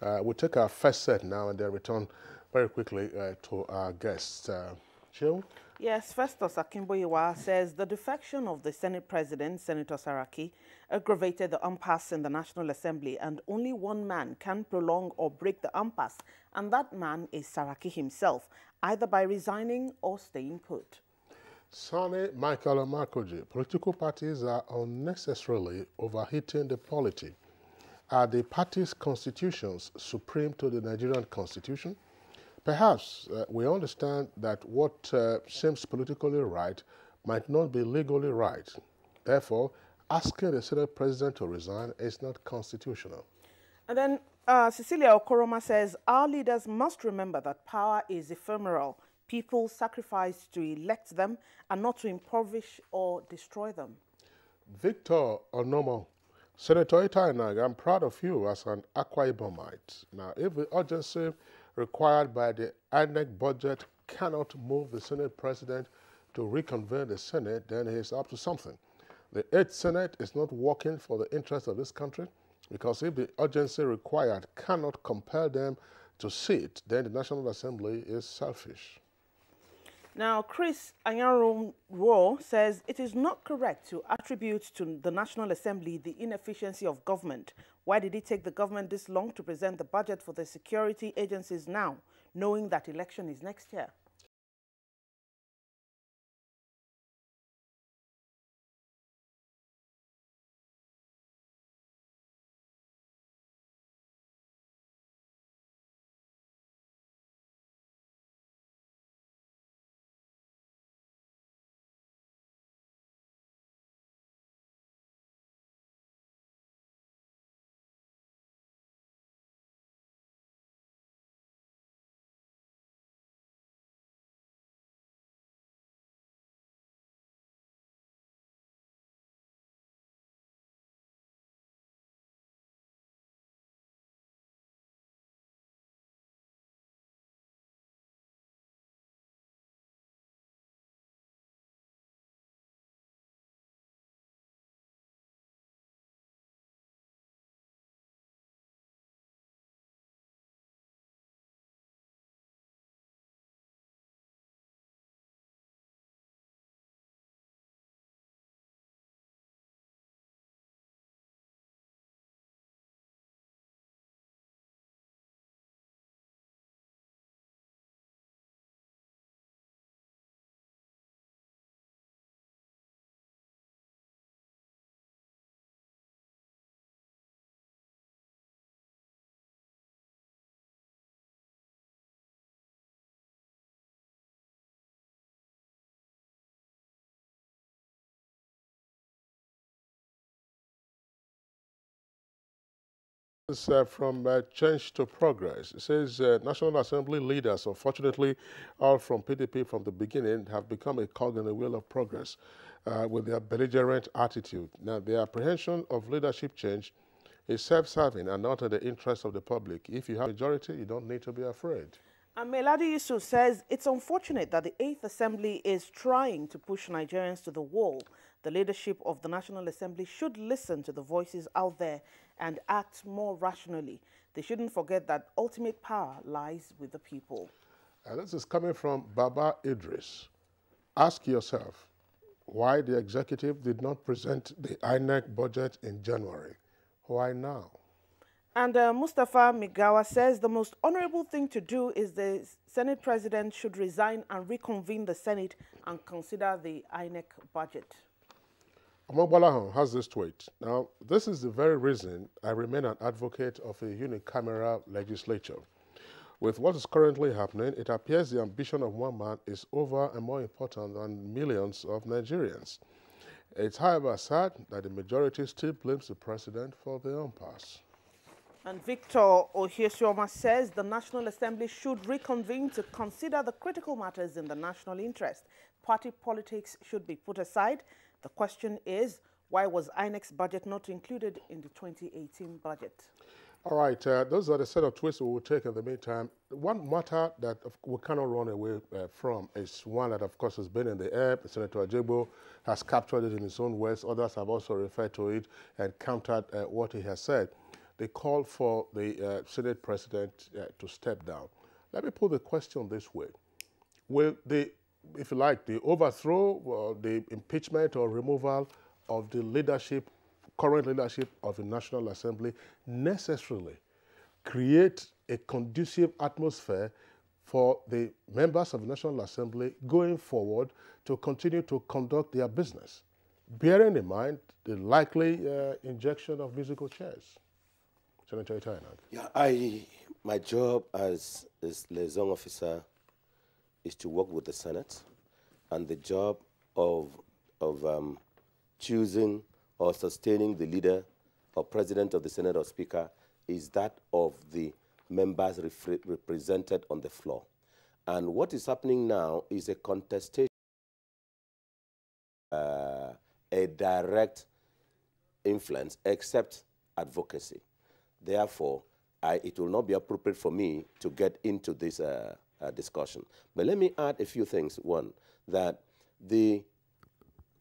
We'll take our first set now and then return very quickly to our guests. Sheil? Yes, Festus Akimboyewa says the defection of the Senate President, Senator Saraki, aggravated the impasse in the National Assembly, and only one man can prolong or break the impasse, and that man is Saraki himself, either by resigning or staying put. Sani Michael Amakoji, political parties are unnecessarily overheating the polity. Are the parties' constitutions supreme to the Nigerian Constitution? Perhaps we understand that what seems politically right might not be legally right. Therefore, asking the Senate President to resign is not constitutional. And then Cecilia Okoroma says, our leaders must remember that power is ephemeral. People sacrifice to elect them and not to impoverish or destroy them. Victor Onomo, Senator Itainag, I'm proud of you as an Akwa Ibomite. Now, if the urgency required by the INEC budget cannot move the Senate President to reconvene the Senate, then he's up to something. The 8th Senate is not working for the interest of this country, because if the urgency required cannot compel them to sit, then the National Assembly is selfish. Now, Chris Anyarum says it is not correct to attribute to the National Assembly the inefficiency of government. Why did it take the government this long to present the budget for the security agencies now, knowing that election is next year? This is from Change to Progress. It says National Assembly leaders, unfortunately, all from PDP from the beginning, have become a cog in the wheel of progress with their belligerent attitude. Now, the apprehension of leadership change is self-serving and not in the interest of the public. If you have a majority, you don't need to be afraid. And Melody Yusuf says, it's unfortunate that the 8th Assembly is trying to push Nigerians to the wall. The leadership of the National Assembly should listen to the voices out there and act more rationally. They shouldn't forget that ultimate power lies with the people. This is coming from Baba Idris. Ask yourself why the executive did not present the INEC budget in January. Why now? And Mustafa Migawa says the most honorable thing to do is the Senate President should resign and reconvene the Senate and consider the INEC budget. Omogbalahan has this tweet. Now, this is the very reason I remain an advocate of a unicameral legislature. With what is currently happening, it appears the ambition of one man is over and more important than millions of Nigerians. It's, however, sad that the majority still blames the president for the impasse. And Victor Ohiesioma says the National Assembly should reconvene to consider the critical matters in the national interest. Party politics should be put aside. The question is, why was INEC's budget not included in the 2018 budget? All right, those are the set of twists we will take in the meantime. One matter that we cannot run away from is one that, of course, has been in the air. Senator Ajegbo has captured it in his own words. Others have also referred to it and countered what he has said. They called for the Senate President to step down. Let me put the question this way. Will the, if you like, the overthrow or the impeachment or removal of the leadership, current leadership of the National Assembly necessarily create a conducive atmosphere for the members of the National Assembly going forward to continue to conduct their business, bearing in mind the likely injection of musical chairs? Senator Itainak. Yeah, my job as liaison officer is to work with the Senate, and the job of choosing or sustaining the leader or president of the Senate or speaker is that of the members represented on the floor. And what is happening now is a contestation, a direct influence, except advocacy. Therefore, it will not be appropriate for me to get into this discussion. But let me add a few things. One, that the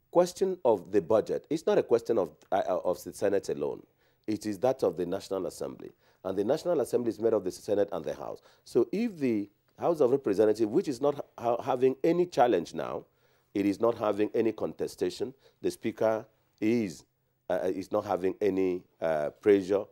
question of the budget is not a question of the Senate alone. It is that of the National Assembly. And the National Assembly is made of the Senate and the House. So if the House of Representatives, which is not having any challenge now, it is not having any contestation, the Speaker is not having any pressure,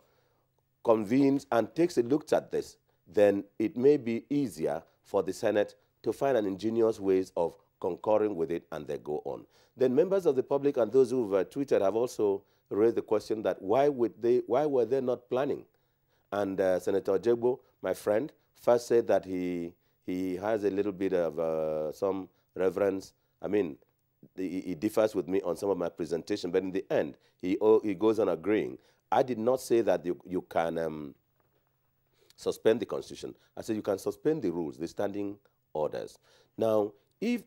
convenes and takes a look at this, then it may be easier for the Senate to find an ingenious ways of concurring with it, and they go on. Then members of the public and those who've tweeted have also raised the question that why were they not planning? And Senator Ajegbo, my friend, first said that he has a little bit of some reverence. I mean, he differs with me on some of my presentation, but in the end, he goes on agreeing. I did not say that you can suspend the Constitution. I said you can suspend the rules, the standing orders. Now, if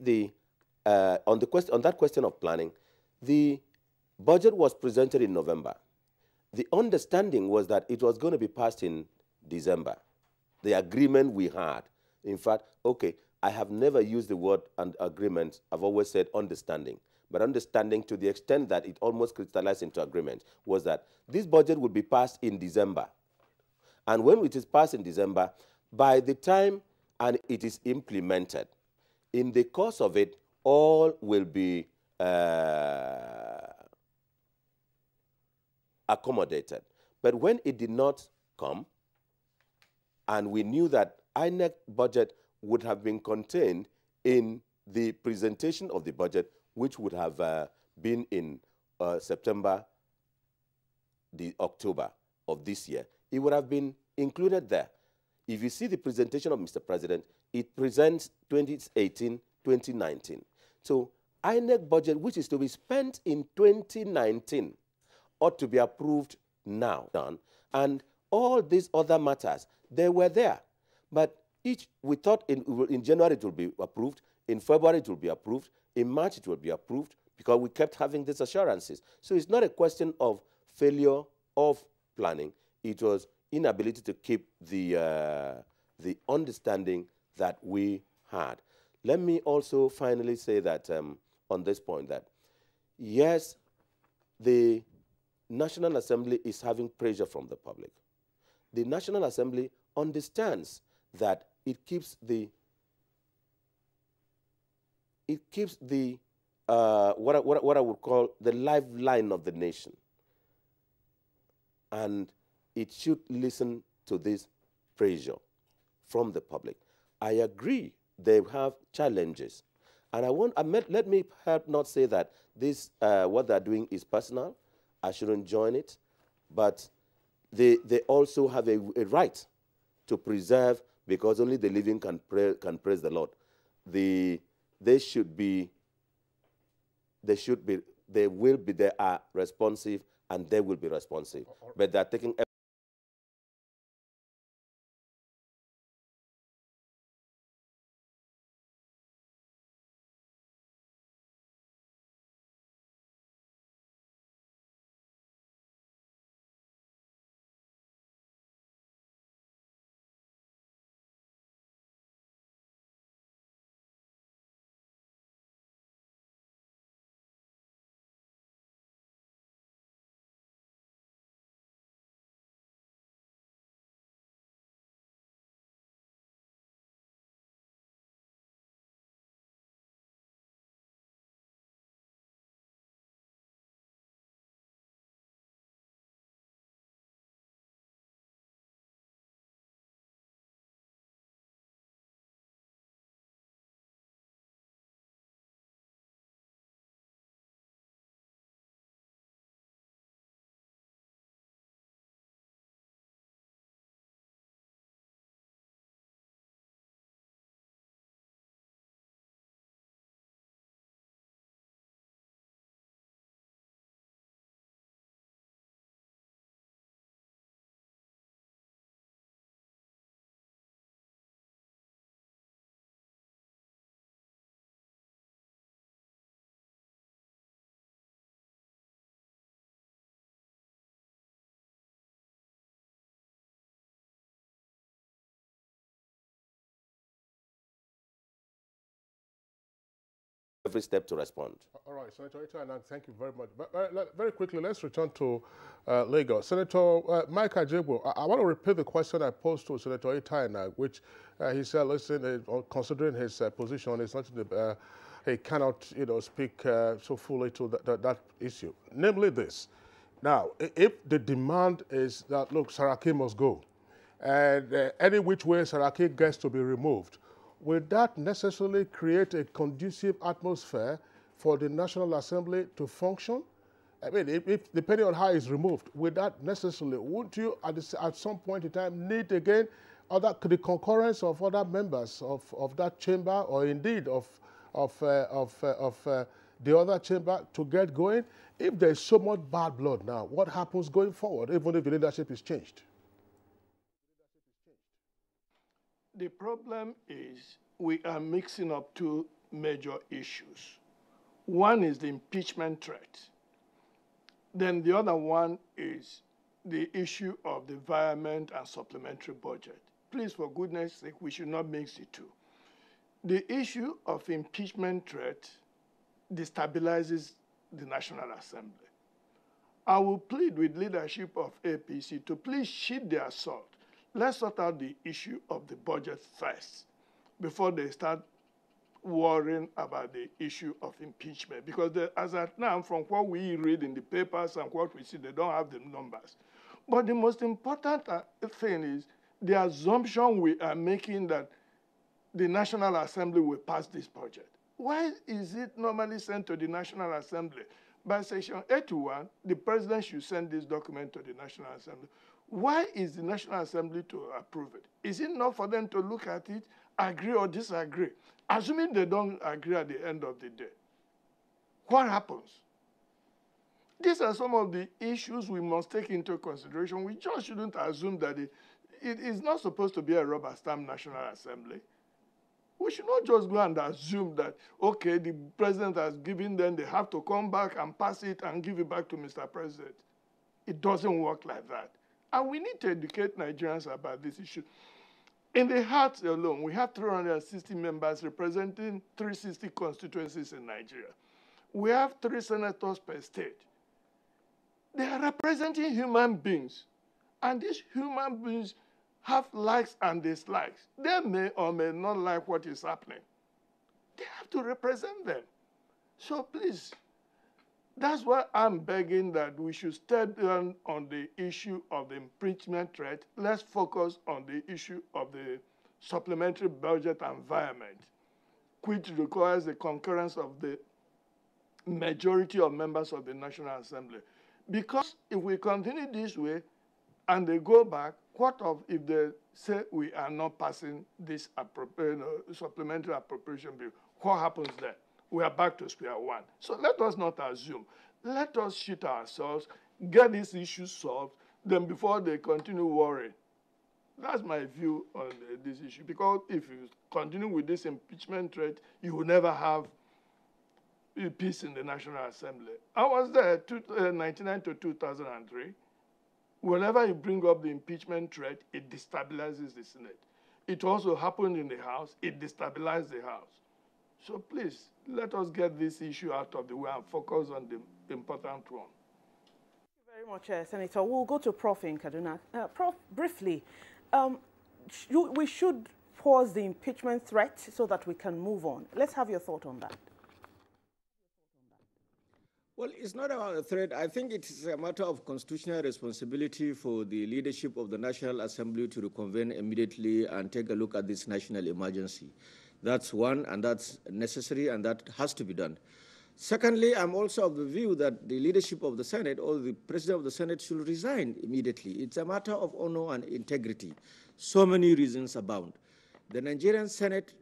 on that question of planning, the budget was presented in November. The understanding was that it was going to be passed in December. The agreement we had. In fact, okay, I have never used the word agreement. I've always said understanding. But understanding to the extent that it almost crystallized into agreement was that this budget would be passed in December. And when it is passed in December, by the time and it is implemented, in the course of it, all will be accommodated. But when it did not come, and we knew that INEC budget would have been contained in the presentation of the budget, which would have been in September, October of this year, it would have been included there. If you see the presentation of Mr. President, it presents 2018, 2019. So INEC budget, which is to be spent in 2019, ought to be approved now. And all these other matters, they were there. But we thought in January it will be approved, in February it will be approved, in March it will be approved, because we kept having these assurances. So it's not a question of failure of planning. It was inability to keep the understanding that we had. Let me also finally say that on this point that, yes, the National Assembly is having pressure from the public. The National Assembly understands that it keeps the what I would call the lifeline of the nation. And it should listen to this pressure from the public. I agree they have challenges. And let me help not say that this, what they're doing is personal. I shouldn't join it. But they also have a right to preserve, because only the living can praise the Lord. They are responsive, and they will be responsive. But they're taking every step to respond. All right, Senator Ita, thank you very much. But, very quickly, let's return to Lagos. Senator Mike Ajegbo, I want to repeat the question I posed to Senator Ita, which he said, listen, considering his position, it's not he cannot, speak so fully to that issue. Namely this. Now, if the demand is that, look, Saraki must go, and any which way Saraki gets to be removed, will that necessarily create a conducive atmosphere for the National Assembly to function? I mean, if depending on how it's removed, will that necessarily, wouldn't you at some point in time need again the concurrence of other members of that chamber, or indeed of the other chamber to get going? If there's so much bad blood now, what happens going forward, even if the leadership is changed? The problem is we are mixing up two major issues. One is the impeachment threat. Then the other one is the issue of the environment and supplementary budget. Please, for goodness sake, we should not mix the two. The issue of impeachment threat destabilizes the National Assembly. I will plead with leadership of APC to please sheet their salt. Let's sort out the issue of the budget first before they start worrying about the issue of impeachment. Because as at now, from what we read in the papers and what we see, they don't have the numbers. But the most important thing is the assumption we are making that the National Assembly will pass this budget. Why is it normally sent to the National Assembly? By Section 81, the President should send this document to the National Assembly. Why is the National Assembly to approve it? Is it not for them to look at it, agree or disagree? Assuming they don't agree at the end of the day, what happens? These are some of the issues we must take into consideration. We just shouldn't assume that it is not supposed to be a rubber stamp National Assembly. We should not just go and assume that, okay, the President has given them, they have to come back and pass it and give it back to Mr. President. It doesn't work like that. And we need to educate Nigerians about this issue. In the House alone, we have 360 members representing 360 constituencies in Nigeria. We have 3 senators per state. They are representing human beings. And these human beings have likes and dislikes. They may or may not like what is happening. They have to represent them. So please, that's why I'm begging that we should stay down on the issue of the impeachment threat. Let's focus on the issue of the supplementary budget environment, which requires the concurrence of the majority of members of the National Assembly. Because if we continue this way and they go back, what of if they say we are not passing this supplementary appropriation bill? What happens then? We are back to square one. So let us not assume. Let us shoot ourselves, get these issues solved, then before they continue worrying. That's my view on this issue. Because if you continue with this impeachment threat, you will never have peace in the National Assembly. I was there 1999 to 2003. Whenever you bring up the impeachment threat, it destabilizes the Senate. It also happened in the House. It destabilized the House. So please, let us get this issue out of the way and focus on the important one. Thank you very much, Senator. We'll go to Prof in Kaduna. Prof, briefly, we should pause the impeachment threat so that we can move on. Let's have your thought on that. Well, it's not about a threat. I think it's a matter of constitutional responsibility for the leadership of the National Assembly to reconvene immediately and take a look at this national emergency. That's one, and that's necessary, and that has to be done. Secondly, I'm also of the view that the leadership of the Senate or the President of the Senate should resign immediately. It's a matter of honor and integrity. So many reasons abound. The Nigerian Senate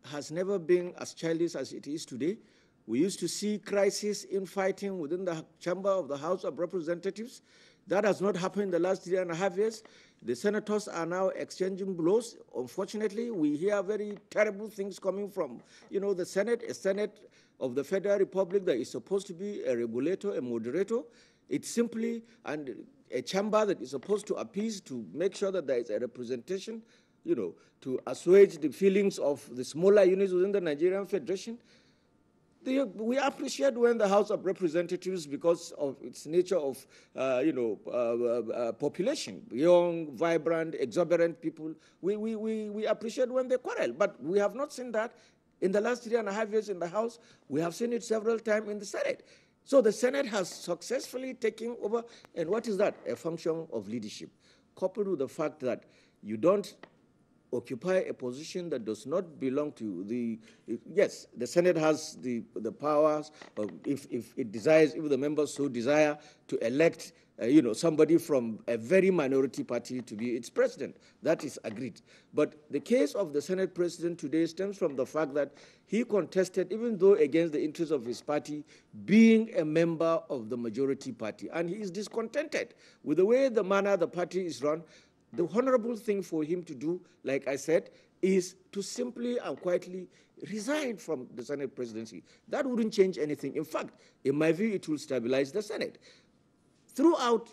has never been as childish as it is today. We used to see crisis infighting within the chamber of the House of Representatives. That has not happened in the last 3.5 years. The senators are now exchanging blows. Unfortunately, we hear very terrible things coming from, the Senate, a Senate of the Federal Republic that is supposed to be a regulator, a moderator. It's simply a chamber that is supposed to appease, to make sure that there is a representation, to assuage the feelings of the smaller units within the Nigerian Federation. We appreciate when the House of Representatives, because of its nature of, population, young, vibrant, exuberant people, we appreciate when they quarrel. But we have not seen that in the last 3.5 years in the House. We have seen it several times in the Senate. So the Senate has successfully taken over. And what is that? A function of leadership, coupled with the fact that you don't occupy a position that does not belong to the, yes, the Senate has the powers, if it desires, if the members so desire, to elect, somebody from a very minority party to be its president. That is agreed. But the case of the Senate president today stems from the fact that he contested, even though against the interests of his party, being a member of the majority party. And he is discontented with the way, the manner the party is run. The honorable thing for him to do, like I said, is to simply and quietly resign from the Senate presidency. That wouldn't change anything. In fact, in my view, it will stabilize the Senate. Throughout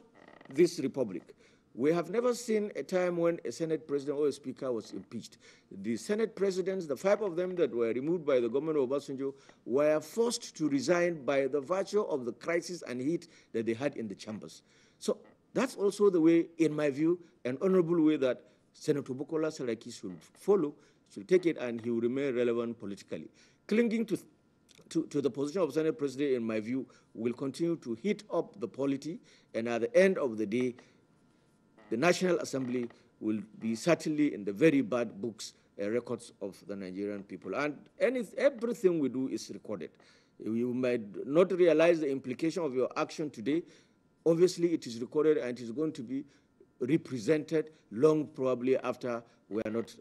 this republic, we have never seen a time when a Senate president or a speaker was impeached. The Senate presidents, the 5 of them that were removed by the government of Obasanjo, were forced to resign by the virtue of the crisis and heat that they had in the chambers. So that's also the way, in my view, an honorable way that Senator Bukola Saraki should follow, should take it, and he will remain relevant politically. Clinging to the position of Senate President, in my view, will continue to heat up the polity, and at the end of the day, the National Assembly will be certainly in the very bad books, records of the Nigerian people. And everything we do is recorded. You might not realize the implication of your action today. Obviously, it is recorded, and it is going to be represented long probably after we are not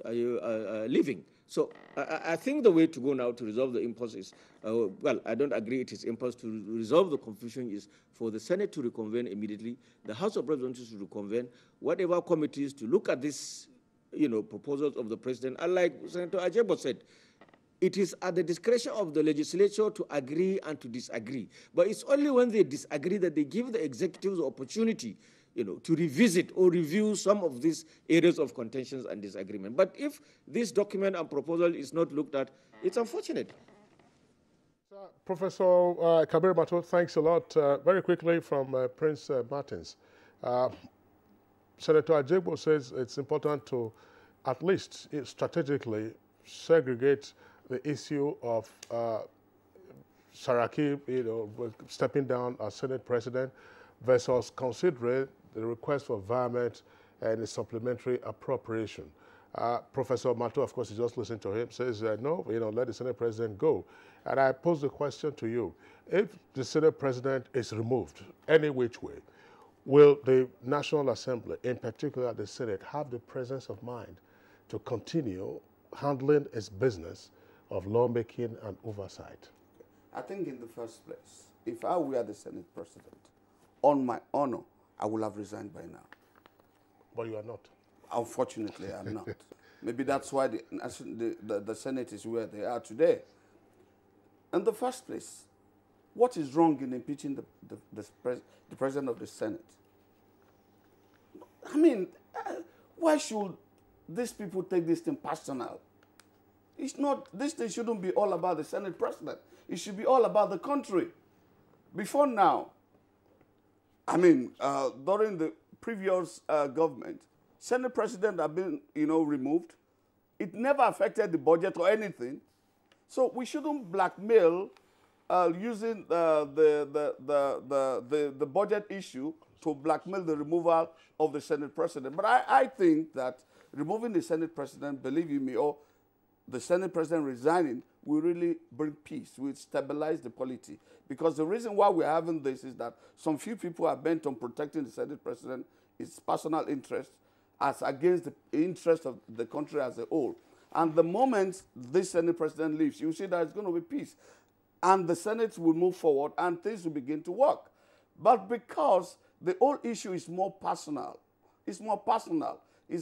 living. So I think the way to go now to resolve the impasse is, well, I don't agree it is impasse. To resolve the confusion is for the Senate to reconvene immediately, the House of Representatives to reconvene, whatever committees to look at this, proposals of the President. And like Senator Ajebo said, it is at the discretion of the legislature to agree and to disagree. But it's only when they disagree that they give the executives the opportunity to revisit or review some of these areas of contentions and disagreement. But if this document and proposal is not looked at, it's unfortunate. Professor Kabir Mato, thanks a lot. Very quickly from Prince Martins. Senator Ajegbo says it's important to at least strategically segregate the issue of Saraki, stepping down as Senate President versus considering the request for environment and a supplementary appropriation. Professor Mato, of course, you just listened to him, says, no, let the Senate President go. And I pose the question to you. If the Senate President is removed any which way, will the National Assembly, in particular the Senate, have the presence of mind to continue handling its business of lawmaking and oversight? I think in the first place, if I were the Senate President, on my honor, I would have resigned by now. But you are not. Unfortunately, I'm not. Maybe that's why the Senate is where they are today. In the first place, what is wrong in impeaching the President of the Senate? I mean, why should these people take this thing personal? It's not, this thing shouldn't be all about the Senate President. It should be all about the country. Before now, I mean, during the previous government, Senate President have been, removed. It never affected the budget or anything. So we shouldn't blackmail using the budget issue to blackmail the removal of the Senate President. But I think that removing the Senate President, believe you me, or the Senate President resigning, will really bring peace, will stabilize the polity. Because the reason why we're having this is that some few people are bent on protecting the Senate President, his personal interest, as against the interest of the country as a whole. And the moment this Senate President leaves, you see that it's going to be peace. And the Senate will move forward and things will begin to work. But because the whole issue is more personal, it's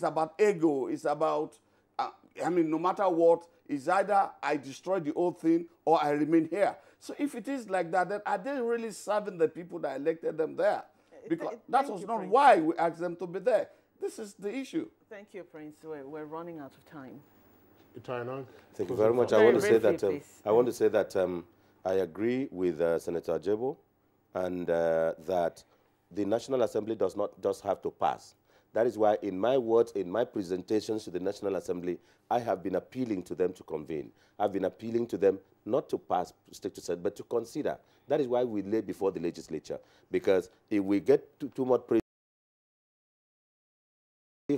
about ego, it's about, no matter what, it's either I destroy the whole thing or I remain here. So if it is like that, then are they really serving the people that elected them there? Because that was not why we asked them to be there. This is the issue. Thank you, Prince. We're running out of time. Thank you very much. I want to say that I agree with Senator Ajegbo, and that the National Assembly does not just have to pass. That is why in my words, in my presentations to the National Assembly, I have been appealing to them to convene. I've been appealing to them not to pass, stick to set, but to consider. That is why we lay before the legislature, because if we get too much pressure,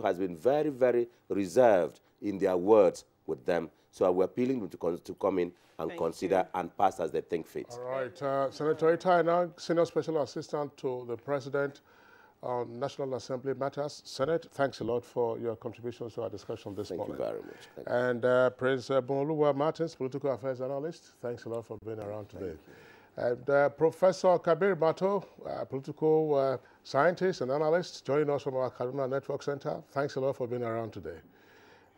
has been very, very reserved in their words with them. So we're appealing them to come in and consider and pass as they think fit. All right. Senator Itaina, Senior Special Assistant to the President on National Assembly Matters. Senate, thanks a lot for your contributions to our discussion this morning. Thank you very much. Thank you. And Prince Bonoluwa Martins, Political Affairs Analyst, thanks a lot for being around today. And Professor Kabir Mato, political scientist and analyst, joining us from our Kaduna Network Center. Thanks a lot for being around today.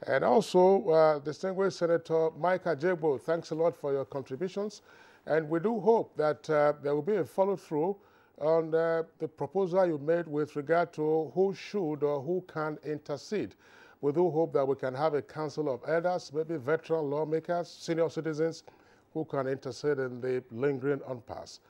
And also, distinguished Senator Mike Ajegbo, thanks a lot for your contributions. And we do hope that there will be a follow-through on the proposal you made with regard to who should or who can intercede. We do hope that we can have a council of elders, maybe veteran lawmakers, senior citizens, who can intercede in the lingering impasse.